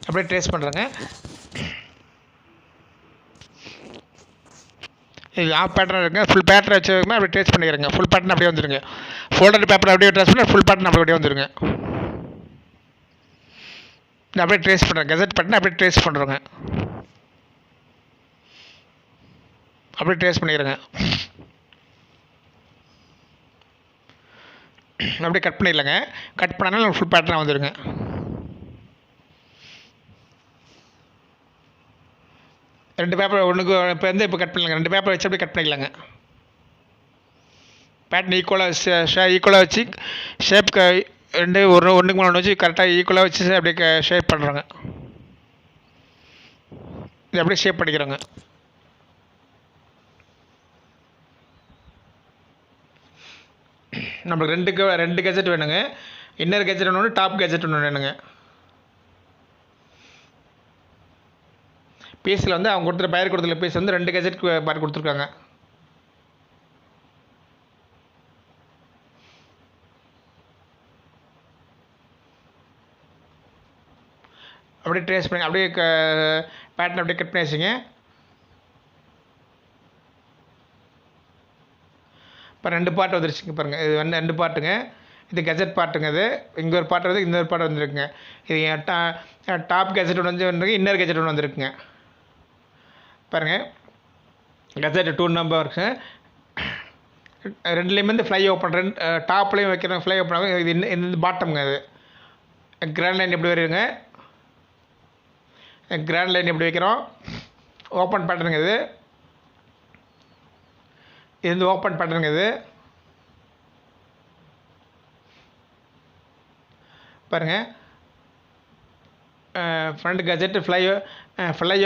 அப்படியே ட்ரேஸ் பண்ணுறாங்க. இது ஆஃப் பேட்டர்ன் இருக்குங்க. ஃபுல் பேட்டர் வச்சுருக்கோம், அப்படியே ட்ரேஸ் பண்ணிக்கிறேங்க. ஃபுல் பேட்டர்ன் அப்படியே வந்துடுங்க. ஃபோல்டர் பேப்பர் அப்படியே ட்ரேஸ் பண்ணி ஃபுல் பேட்டர்ன் அப்படியே வந்துடுங்க. அப்படியே ட்ரேஸ் பண்ணுறேன். கெசட் பேட்டர்ன் அப்படியே ட்ரேஸ் பண்ணுறோங்க. அப்படியே ட்ரேஸ் பண்ணிக்கிறேங்க. அப்படியே கட் பண்ணிடலாங்க. கட் பண்ணாலும் ஃபுல் பேட்டர்னாக வந்துடுங்க. ரெண்டு பேப்பர் ஒன்றுக்கு இப்போ கட் பண்ணிக்கலாங்க. 2 பேப்பர் வச்சு அப்படியே கட் பண்ணிக்கலாங்க. பேட்டர்ன் ஈக்குவலாக வச்சு ஷேப் ஒன்றுக்கு மேலே ஒன்று வச்சு கரெக்டாக ஈக்குவலாக வச்சு அப்படியே ஷேப் பண்ணுறோங்க. இது அப்படியே ஷேப் பண்ணிக்கிறோங்க. நம்மளுக்கு 2 கெஜெட் வேணுங்க. இன்னர் கெஜெட் ஒன்று, டாப் கெஜெட் ஒன்று வேணுங்க. பீஸில் வந்து அவங்க கொடுத்துருக்க பீஸ் வந்து 2 கெஜெட் பார் கொடுத்துருக்காங்க. அப்படியே ட்ரேஸ் பண்ணி அப்படியே பேட்டர்ன் அப்படியே கட் பண்ணி வச்சுங்க. இப்போ 2 பார்ட் வந்துருச்சுங்க பாருங்கள். இது வந்து 2 பார்ட்டுங்க. இது கெஜெட் பார்ட்டுங்க. இது இங்கே ஒரு பார்ட் வந்து இன்னொரு பார்ட் வந்துருக்குங்க. இது டாப் கெஜெட் ஒன்று வந்துருக்கு, இன்னர் கெஜெட் ஒன்று வந்துருக்குங்க. பாருங்கள், கெஜெட் 2 நம்பர்ஸு ரெண்டுலேயுமே வந்து ஃப்ளை ஓப்பன் டாப்லேயும் வைக்கிறோம், ஃப்ளை ஓப்பன் ஆகும். இது இந்த பாட்டம்ங்க. அது கிராண்ட் லைன் எப்படி வருங்க, கிராண்ட் லைன் எப்படி வைக்கிறோம், ஓப்பன் பேட்டர்னுங்க இது வந்து ஓப்பன் பேட்டர்னுங்க இது பாருங்கள். Front gazette fly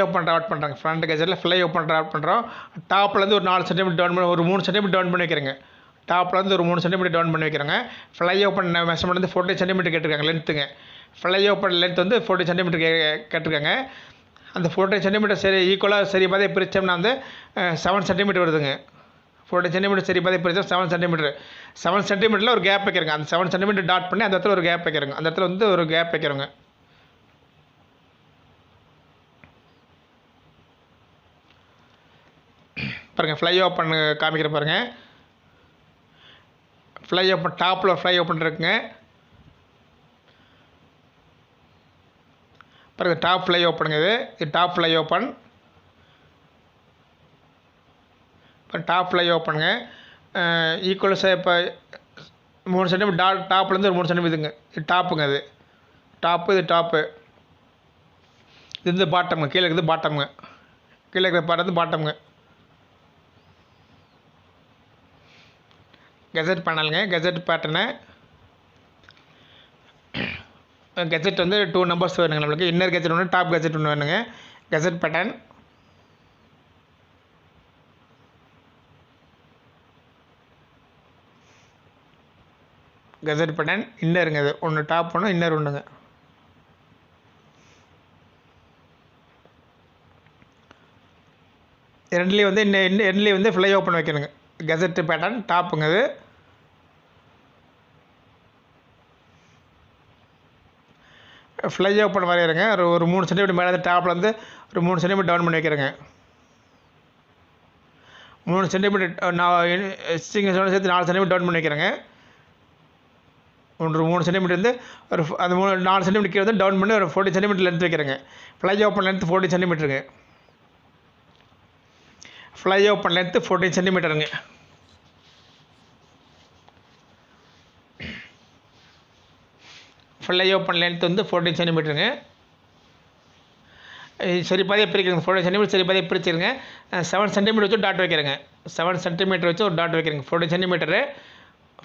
open out பண்ணுறாங்க. ஃப்ரண்ட் கெஜெட்டில் ஃப்ளை ஓப்பன் அவுட் பண்ணுறோம். டாப்லேருந்து ஒரு 4 சென்டிமீட்டர் டவுன் பண்ணி ஒரு 3 சென்டிமீட்டர் டவுன் பண்ணி வைக்கிறேங்க. டாப்லேருந்து ஒரு 3 சென்டிமீட்டர் டவுன் பண்ணி வைக்கிறேங்க. ஃப்ளை ஓப்பன் மெஷர்மெண்ட் வந்து 40 சென்டிமீட்டர் கேட்டிருக்காங்க லென்த்துங்க. ஃப்ளை ஓப்பன் லென்த் வந்து 40 சென்டிமீட்டர் கேட்டிருக்காங்க. அந்த 40 சென்டிமீட்டர் சரி ஈக்குவலாக சரி பாதை பிரித்தோம்னா வந்து 7 சென்டிமீட்டர் வருதுங்க. 40 சென்டிமீட்டர் சரி பாதை பிரித்தா 7 சென்டிமீட்டர். 7 சென்டிமீட்டரில் ஒரு கேப் வைக்கிறேங்க. அந்த 7 சென்டிமீட்டர் டாட் பண்ணி அந்த இடத்துல ஒரு கேப் வைக்கிறேங்க. அந்த இடத்துல வந்து ஒரு கேப் வைக்கிறோங்க. பாருங்கள் ஃப்ளை ஓப்பன் காமிக்கிற பாருங்கள். ஃப்ளை ஓப்பன் டாப்பில் ஃப்ளை ஓப்பன் இருக்குங்க. பாருங்கள் டாப் ஃப்ளை ஓப்பனுங்க இது டாப் ஃப்ளை ஓப்பன். இப்போ டாப் ஃப்ளை ஓப்பனுங்க. ஈக்குவல் இப்போ 3 சென்டிமீட்டர் டாப்லேருந்து ஒரு 3 சென்டிமீட்டருங்க. இது டாப்புங்க. அது டாப்பு இது டாப்பு. இது வந்து பாட்டமுங்க. கீழே இருக்குது பாட்டமுங்க. கீழே இருக்கிற பாட்டு வந்து பாட்டமுங்க. கெஜெட் பேனலுங்க. கெஜெட் பேட்டர்னு கெஜெட் வந்து 2 நம்பர்ஸ் வேணுங்க நம்மளுக்கு. இன்னர் கெஜெட் ஒன்று டாப் கெஜெட் ஒன்று வேணுங்க. கெஜெட் பேட்டர்ன் கெஜெட் பேட்டர்ன் இன்னருங்க. இது ஒன்று டாப் ஒன்று இன்னர் ஒன்றுங்க. ரெண்டுலேயும் வந்து ரெண்டுலேயும் வந்து ஃப்ளை ஓப்பன் வைக்கணுங்க. கெஜெட் பேட்டர்ன் டாப்புங்க. இது ஃப்ளை ஓப்பன் வரைகிறேங்க. ஒரு 3 சென்டிமீட்டர் மேலே டாப்பில் வந்து ஒரு 3 சென்டிமீட்டர் டவுன் பண்ணி வைக்கிறேங்க. 3 சென்டிமீட்டர் நான் சேர்த்து 4 சென்டிமீட்டர் டவுன் பண்ணி வைக்கிறேங்க. 3 சென்டிமீட்டர் வந்து ஒரு அந்த 4 சென்டிமீட்டர் கீழே வந்து டவுன் பண்ணி ஒரு 40 சென்டிமீட்டர் லென்த் வைக்கிறேங்க. ஃப்ளை ஓப்பன் லென்த் 40 சென்டிமீட்டருங்க. ஃப்ளை ஓப்பன் லென்த்து 14 சென்டிமீட்டருங்க. ஃப்ளை ஓப்பன் லென்த் வந்து 14 சென்டிமீட்டருங்க. சரி பாதையை பிரிக்கிறேங்க. 14 சென்டிமீட்டர் சரி பாதையை பிரிச்சுருங்க. 7 சென்டிமீட்டர் வச்சு டாட் வைக்கிறேங்க. 7 சென்டிமீட்டர் வச்சு ஒரு டாட் வைக்கிறேங்க. 14 சென்டிமீட்டரு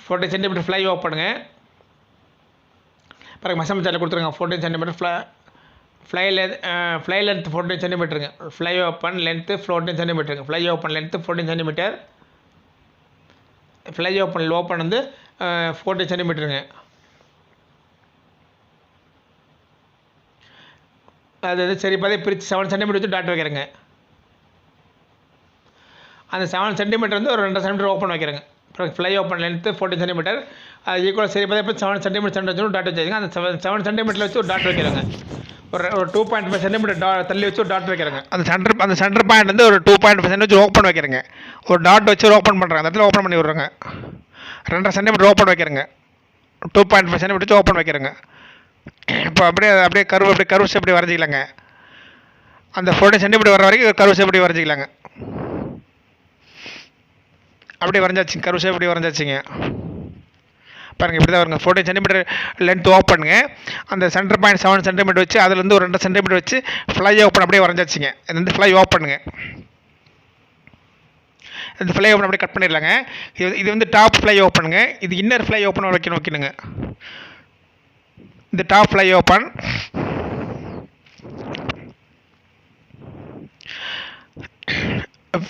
14 சென்டிமீட்டர் ஃப்ளை ஓப்பனுங்க. பாருங்கள் மெஷர்மெண்ட் சார்ட்டில் கொடுத்துருங்க. 14 சென்டிமீட்டர் ஃப்ளை லென்த் 14 சென்டிமீட்டருங்க. ஃப்ளை ஓப்பன் லென்த்து 14 சென்டிமீட்டருங்க. Fly open length 14 centimetre. Fly open வந்து 14 சென்டிமீட்டருங்க. அது வந்து சரி பாதை பிரித்து 7 சென்டிமீட்டர் வச்சு டாட் வைக்கிறேங்க. அந்த 7 சென்டிமீட்டர் வந்து ஒரு 2 சென்டிமீட்டர் ஓப்பன் வைக்கிறேங்க. அப்புறம் ஃப்ளை ஓப்பன் லென்த்து 14 சென்டிமீட்டர். அது ஈக்குவல் சரி பாதை பிரித்து 7 சென்டிமீட்டர் சென்டர் வச்சு டாட் வச்சுருங்க. அந்த 7 சென்டிமீட்டரில் வச்சு ஒரு டாட் வைக்கிறேங்க. ஒரு 2.5 சென்டிமீட்டர் தள்ளி வச்சு ஒரு டாட் வைக்கிறேங்க. அந்த சென்டர் பாயிண்ட் வந்து ஒரு 2.5 சென்டிமீட்டர் வச்சு ஓப்பன் வைக்கிறேங்க. ஒரு டாட் வச்சு ஒரு ஓப்பன் பண்ணுறாங்க. அந்த இடத்துல ஓப்பன் பண்ணி விட்றேங்க. 2.5 சென்டிமீட்டர் ஓப்பன் வைக்கிறேங்க. 2.5 சென்டிமீட்டர் வச்சு ஓப்பன் வைக்கிறேங்க. இப்போ அப்படியே கர்வ் ஷேப் எப்படி வரைஞ்சிக்கலாங்க. அந்த 14 சென்டிமீட்டர் வர வரைக்கும் கர்வ் ஷேப் எப்படி வரைஞ்சிக்கலாங்க. அப்படியே வரைஞ்சாச்சுங்க. கர்வ் ஷேப் எப்படி வரைஞ்சாச்சுங்க. பாருங்கள் இப்படி தான் வருங்க. 14 சென்டிமீட்டர் லென்த் ஓப்பனுங்க. அந்த சென்டர் பாயிண்ட் 7 சென்டிமீட்டர் வச்சு அதுலேருந்து ஒரு 2 சென்டிமீட்டர் வச்சு ஃப்ளை ஓப்பன் அப்படியே வரைஞ்சாச்சுங்க. இது வந்து ஃப்ளை ஓப்பனுங்க. இந்த ஃப்ளை ஓப்பன் அப்படியே கட் பண்ணிடலாங்க. இது வந்து டாப் ஃப்ளை ஓப்பனுங்க. இது இன்னர் ஃப்ளை ஓப்பன் வைக்கணுங்க. இந்த டாப் ஃப்ளை ஓப்பன்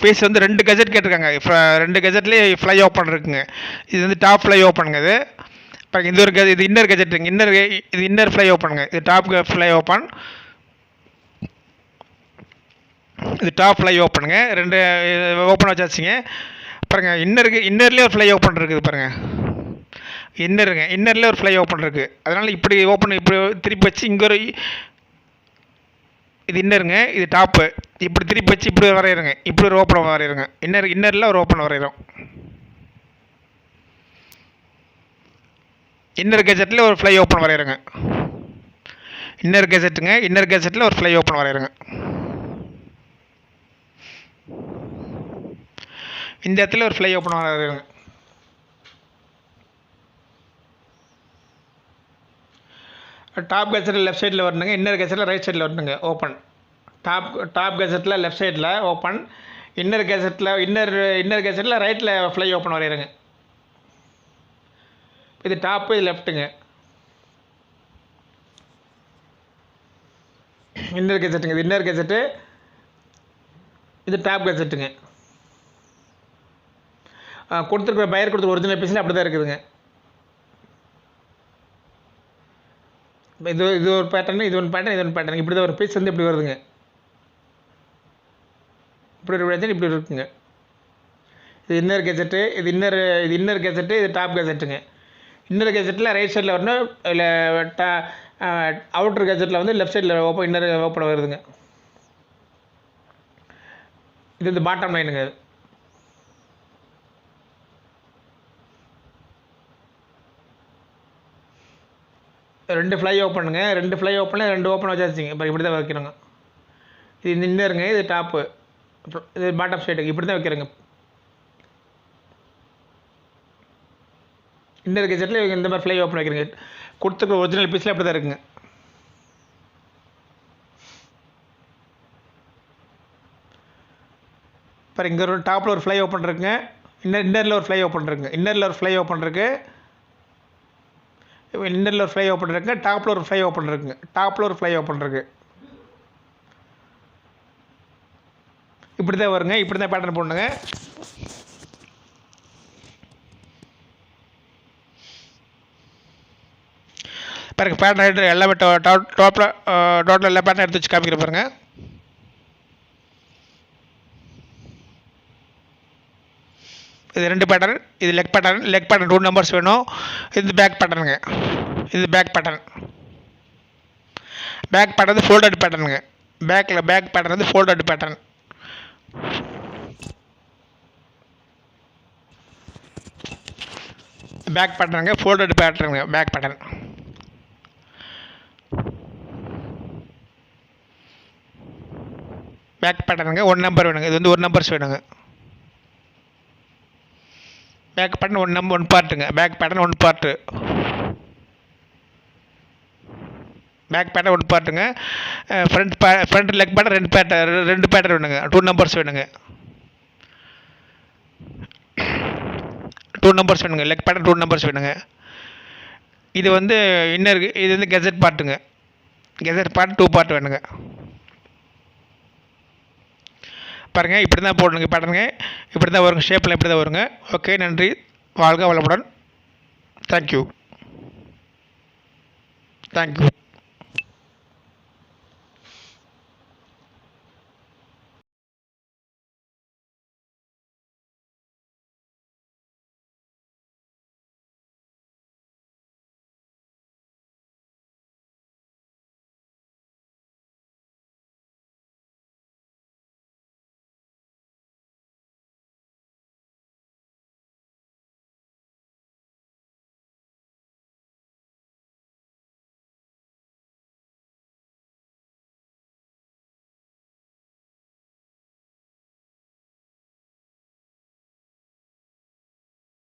பீஸ் வந்து 2 கெஜெட் கேட்டிருக்காங்க. 2 கெஜெட்லேயே ஃப்ளை ஓப்பன் இருக்குங்க. இது வந்து டாப் ஃப்ளை ஓப்பனுங்க. இது பாருங்கள் இது ஒரு இது இன்னர் கெஜெட்டுங்க. இது இன்னர் ஃப்ளை ஓப்பனுங்க. இது டாப் ஃப்ளை ஓப்பன். இது டாப் ஃப்ளை ஓப்பனுங்க. 2 ஓப்பன் வச்சாச்சுங்க. பாருங்கள் இன்னர்லேயே ஒரு ஃப்ளை ஓப்பன் இருக்குது. பாருங்கள் இன்னர்லேயே ஒரு ஃப்ளை ஓப்பன் இருக்குது. அதனால் இப்படி ஓப்பன் இப்படி திருப்பி வச்சு இங்கே ஒரு இது இன்னருங்க. இது டாப்பு இப்படி திருப்பி வச்சு இப்படி வரைகிறோங்க. இப்படி ஒரு ஓப்பன் வரைகிறோங்க. இன்னரில் ஒரு ஓப்பன் வரைகிறோம். இன்னர் கெஜெட்டில் ஒரு ஃப்ளை ஓப்பன் வரைகிறோங்க. இன்னர் கெஜெட்டில் ஒரு ஃப்ளை ஓப்பன் வரைகிறோங்க. இந்த இடத்துல ஒரு ஃப்ளை ஓப்பன் வரைகிறோங்க. டாப் கெஜெட்டில் லெஃப்ட் சைடில் வரணுங்க. இன்னர் கெஜெட்டில் ரைட் சைடில் வரணுங்க. ஓப்பன் டாப் கேசட்டில் லெஃப்ட் சைடில் ஓப்பன், இன்னர் கேசட்டில் ரைட்டில் ஃப்ளை ஓப்பன் வரையிறங்க. இது டாப்பு, இது லெஃப்ட்டுங்க. இன்னர் கேசட்டுங்க, இது இன்னர் கேசட்டு, இது டாப் கேசட்டுங்க. கொடுத்துருக்குற பையர் கொடுத்துருக்க ஒரிஜினல் பீஸில் அப்படி தான் இருக்குதுங்க. இது ஒரு பேட்டர்னு, இது ஒன்று பேட்டர்ன், இது ஒன்று பேட்டர்ன். இப்படி தான் ஒரு பீஸ் வந்து இப்படி வருதுங்க. இப்படி ஒரு இப்படி இருக்குங்க. இது இன்னர் கேசட்டு, இது இன்னர் கேசட்டு, இது டாப் கேசட்டுங்க. இன்னர் கேசட்டில் ரைட் சைடில் வரணும், இல்லை அவுட்டர் கேசட்டில் வந்து லெஃப்ட் சைடில் இன்னர் ஓப்பன் வருதுங்க. இது இந்த பாட்டம் லைனுங்க. ரெண்டு ஃப்ளை ஓப்பனுங்க, ரெண்டு ஃப்ளை ஓப்பனில் ரெண்டு ஓப்பன் வச்சாச்சுங்க. இப்போ இப்படி தான் வைக்கிறோங்க. இது இந்த இன்னருங்க, இது டாப்பு, இது பாட்டம் சைடுங்க. இப்படி தான் வைக்கிறேங்க. இன்னர் கேசட்டில் இந்த மாதிரி ஃப்ளை ஓப்பன் வைக்கிறேங்க. கொடுத்துருக்க ஒரிஜினல் பீஸில் அப்படி தான் இருக்குங்க. இப்போ இங்கே ஒரு டாப்பில் ஒரு ஃப்ளை ஓப்பன் இருக்குங்க, இன்னரில் ஒரு ஃப்ளை ஓப்பன் இருக்குங்க. இன்னரில் ஒரு ஃப்ளை ஓப்பன் இருக்குது, இன்னரில் ஒரு ஃப்ளை ஓப்பன் இருக்குங்க. டாப்பில் ஒரு ஃப்ளை ஓப்பன் இருக்குங்க. டாப்பில் ஒரு ஃப்ளை ஓப்பன் இருக்குது. இப்படி தான் வருங்க. இப்படி தான் பேட்டர்ன் போடணுங்க. பாருங்கள், பேட்டர்ன் எடுத்து எல்லாமே டோட்டல் எல்லா பேட்டர்ன் எடுத்து வச்சு காமிக்கிற பாருங்கள். இது ரெண்டு பேட்டர்ன், இது லெக் பேட்டர்ன் 2 நம்பர்ஸ் வேணும். இது பேக் பேட்டர்னுங்க. இது பேக் பேட்டர்ன் வந்து ஃபோல்டட் பேட்டர்னுங்க. பேக் பேட்டர்ன் வந்து ஃபோல்டட் பேட்டர்ன். பேக் பேட்டர்னுங்க, ஃபோல்டட் பேட்டர்னுங்க. பேக் பேட்டர்ன் பேட்டர்னுங்க 1 நம்பர் வேணுங்க. இது வந்து 1 நம்பர்ஸ் வேணுங்க. பேக் பேட்டர்ன் 1 பார்ட்டுங்க. Back pattern 1 part. Back pattern 1 பார்ட்டுங்க. ஃப்ரண்ட் லெக் பேட்டர்ன் 2 பேட்டர்ன் வேணுங்க. 2 நம்பர்ஸ் வேணுங்க. 2 நம்பர்ஸ் வேணுங்க. லெக் பேட்டர்ன் 2 நம்பர்ஸ் வேணுங்க. இது வந்து இது வந்து கெசட் பார்ட்டுங்க. கெசட் பார்ட் 2 பார்ட் வேணுங்க. பாருங்கள், இப்படி தான் போடணுங்க. பேட்டர்னுங்க இப்படி தான் வருங்க. ஷேப்பில் இப்படி தான் வருங்க. ஓகே, நன்றி. வாழ்க வளமுடன். தேங்க்யூ.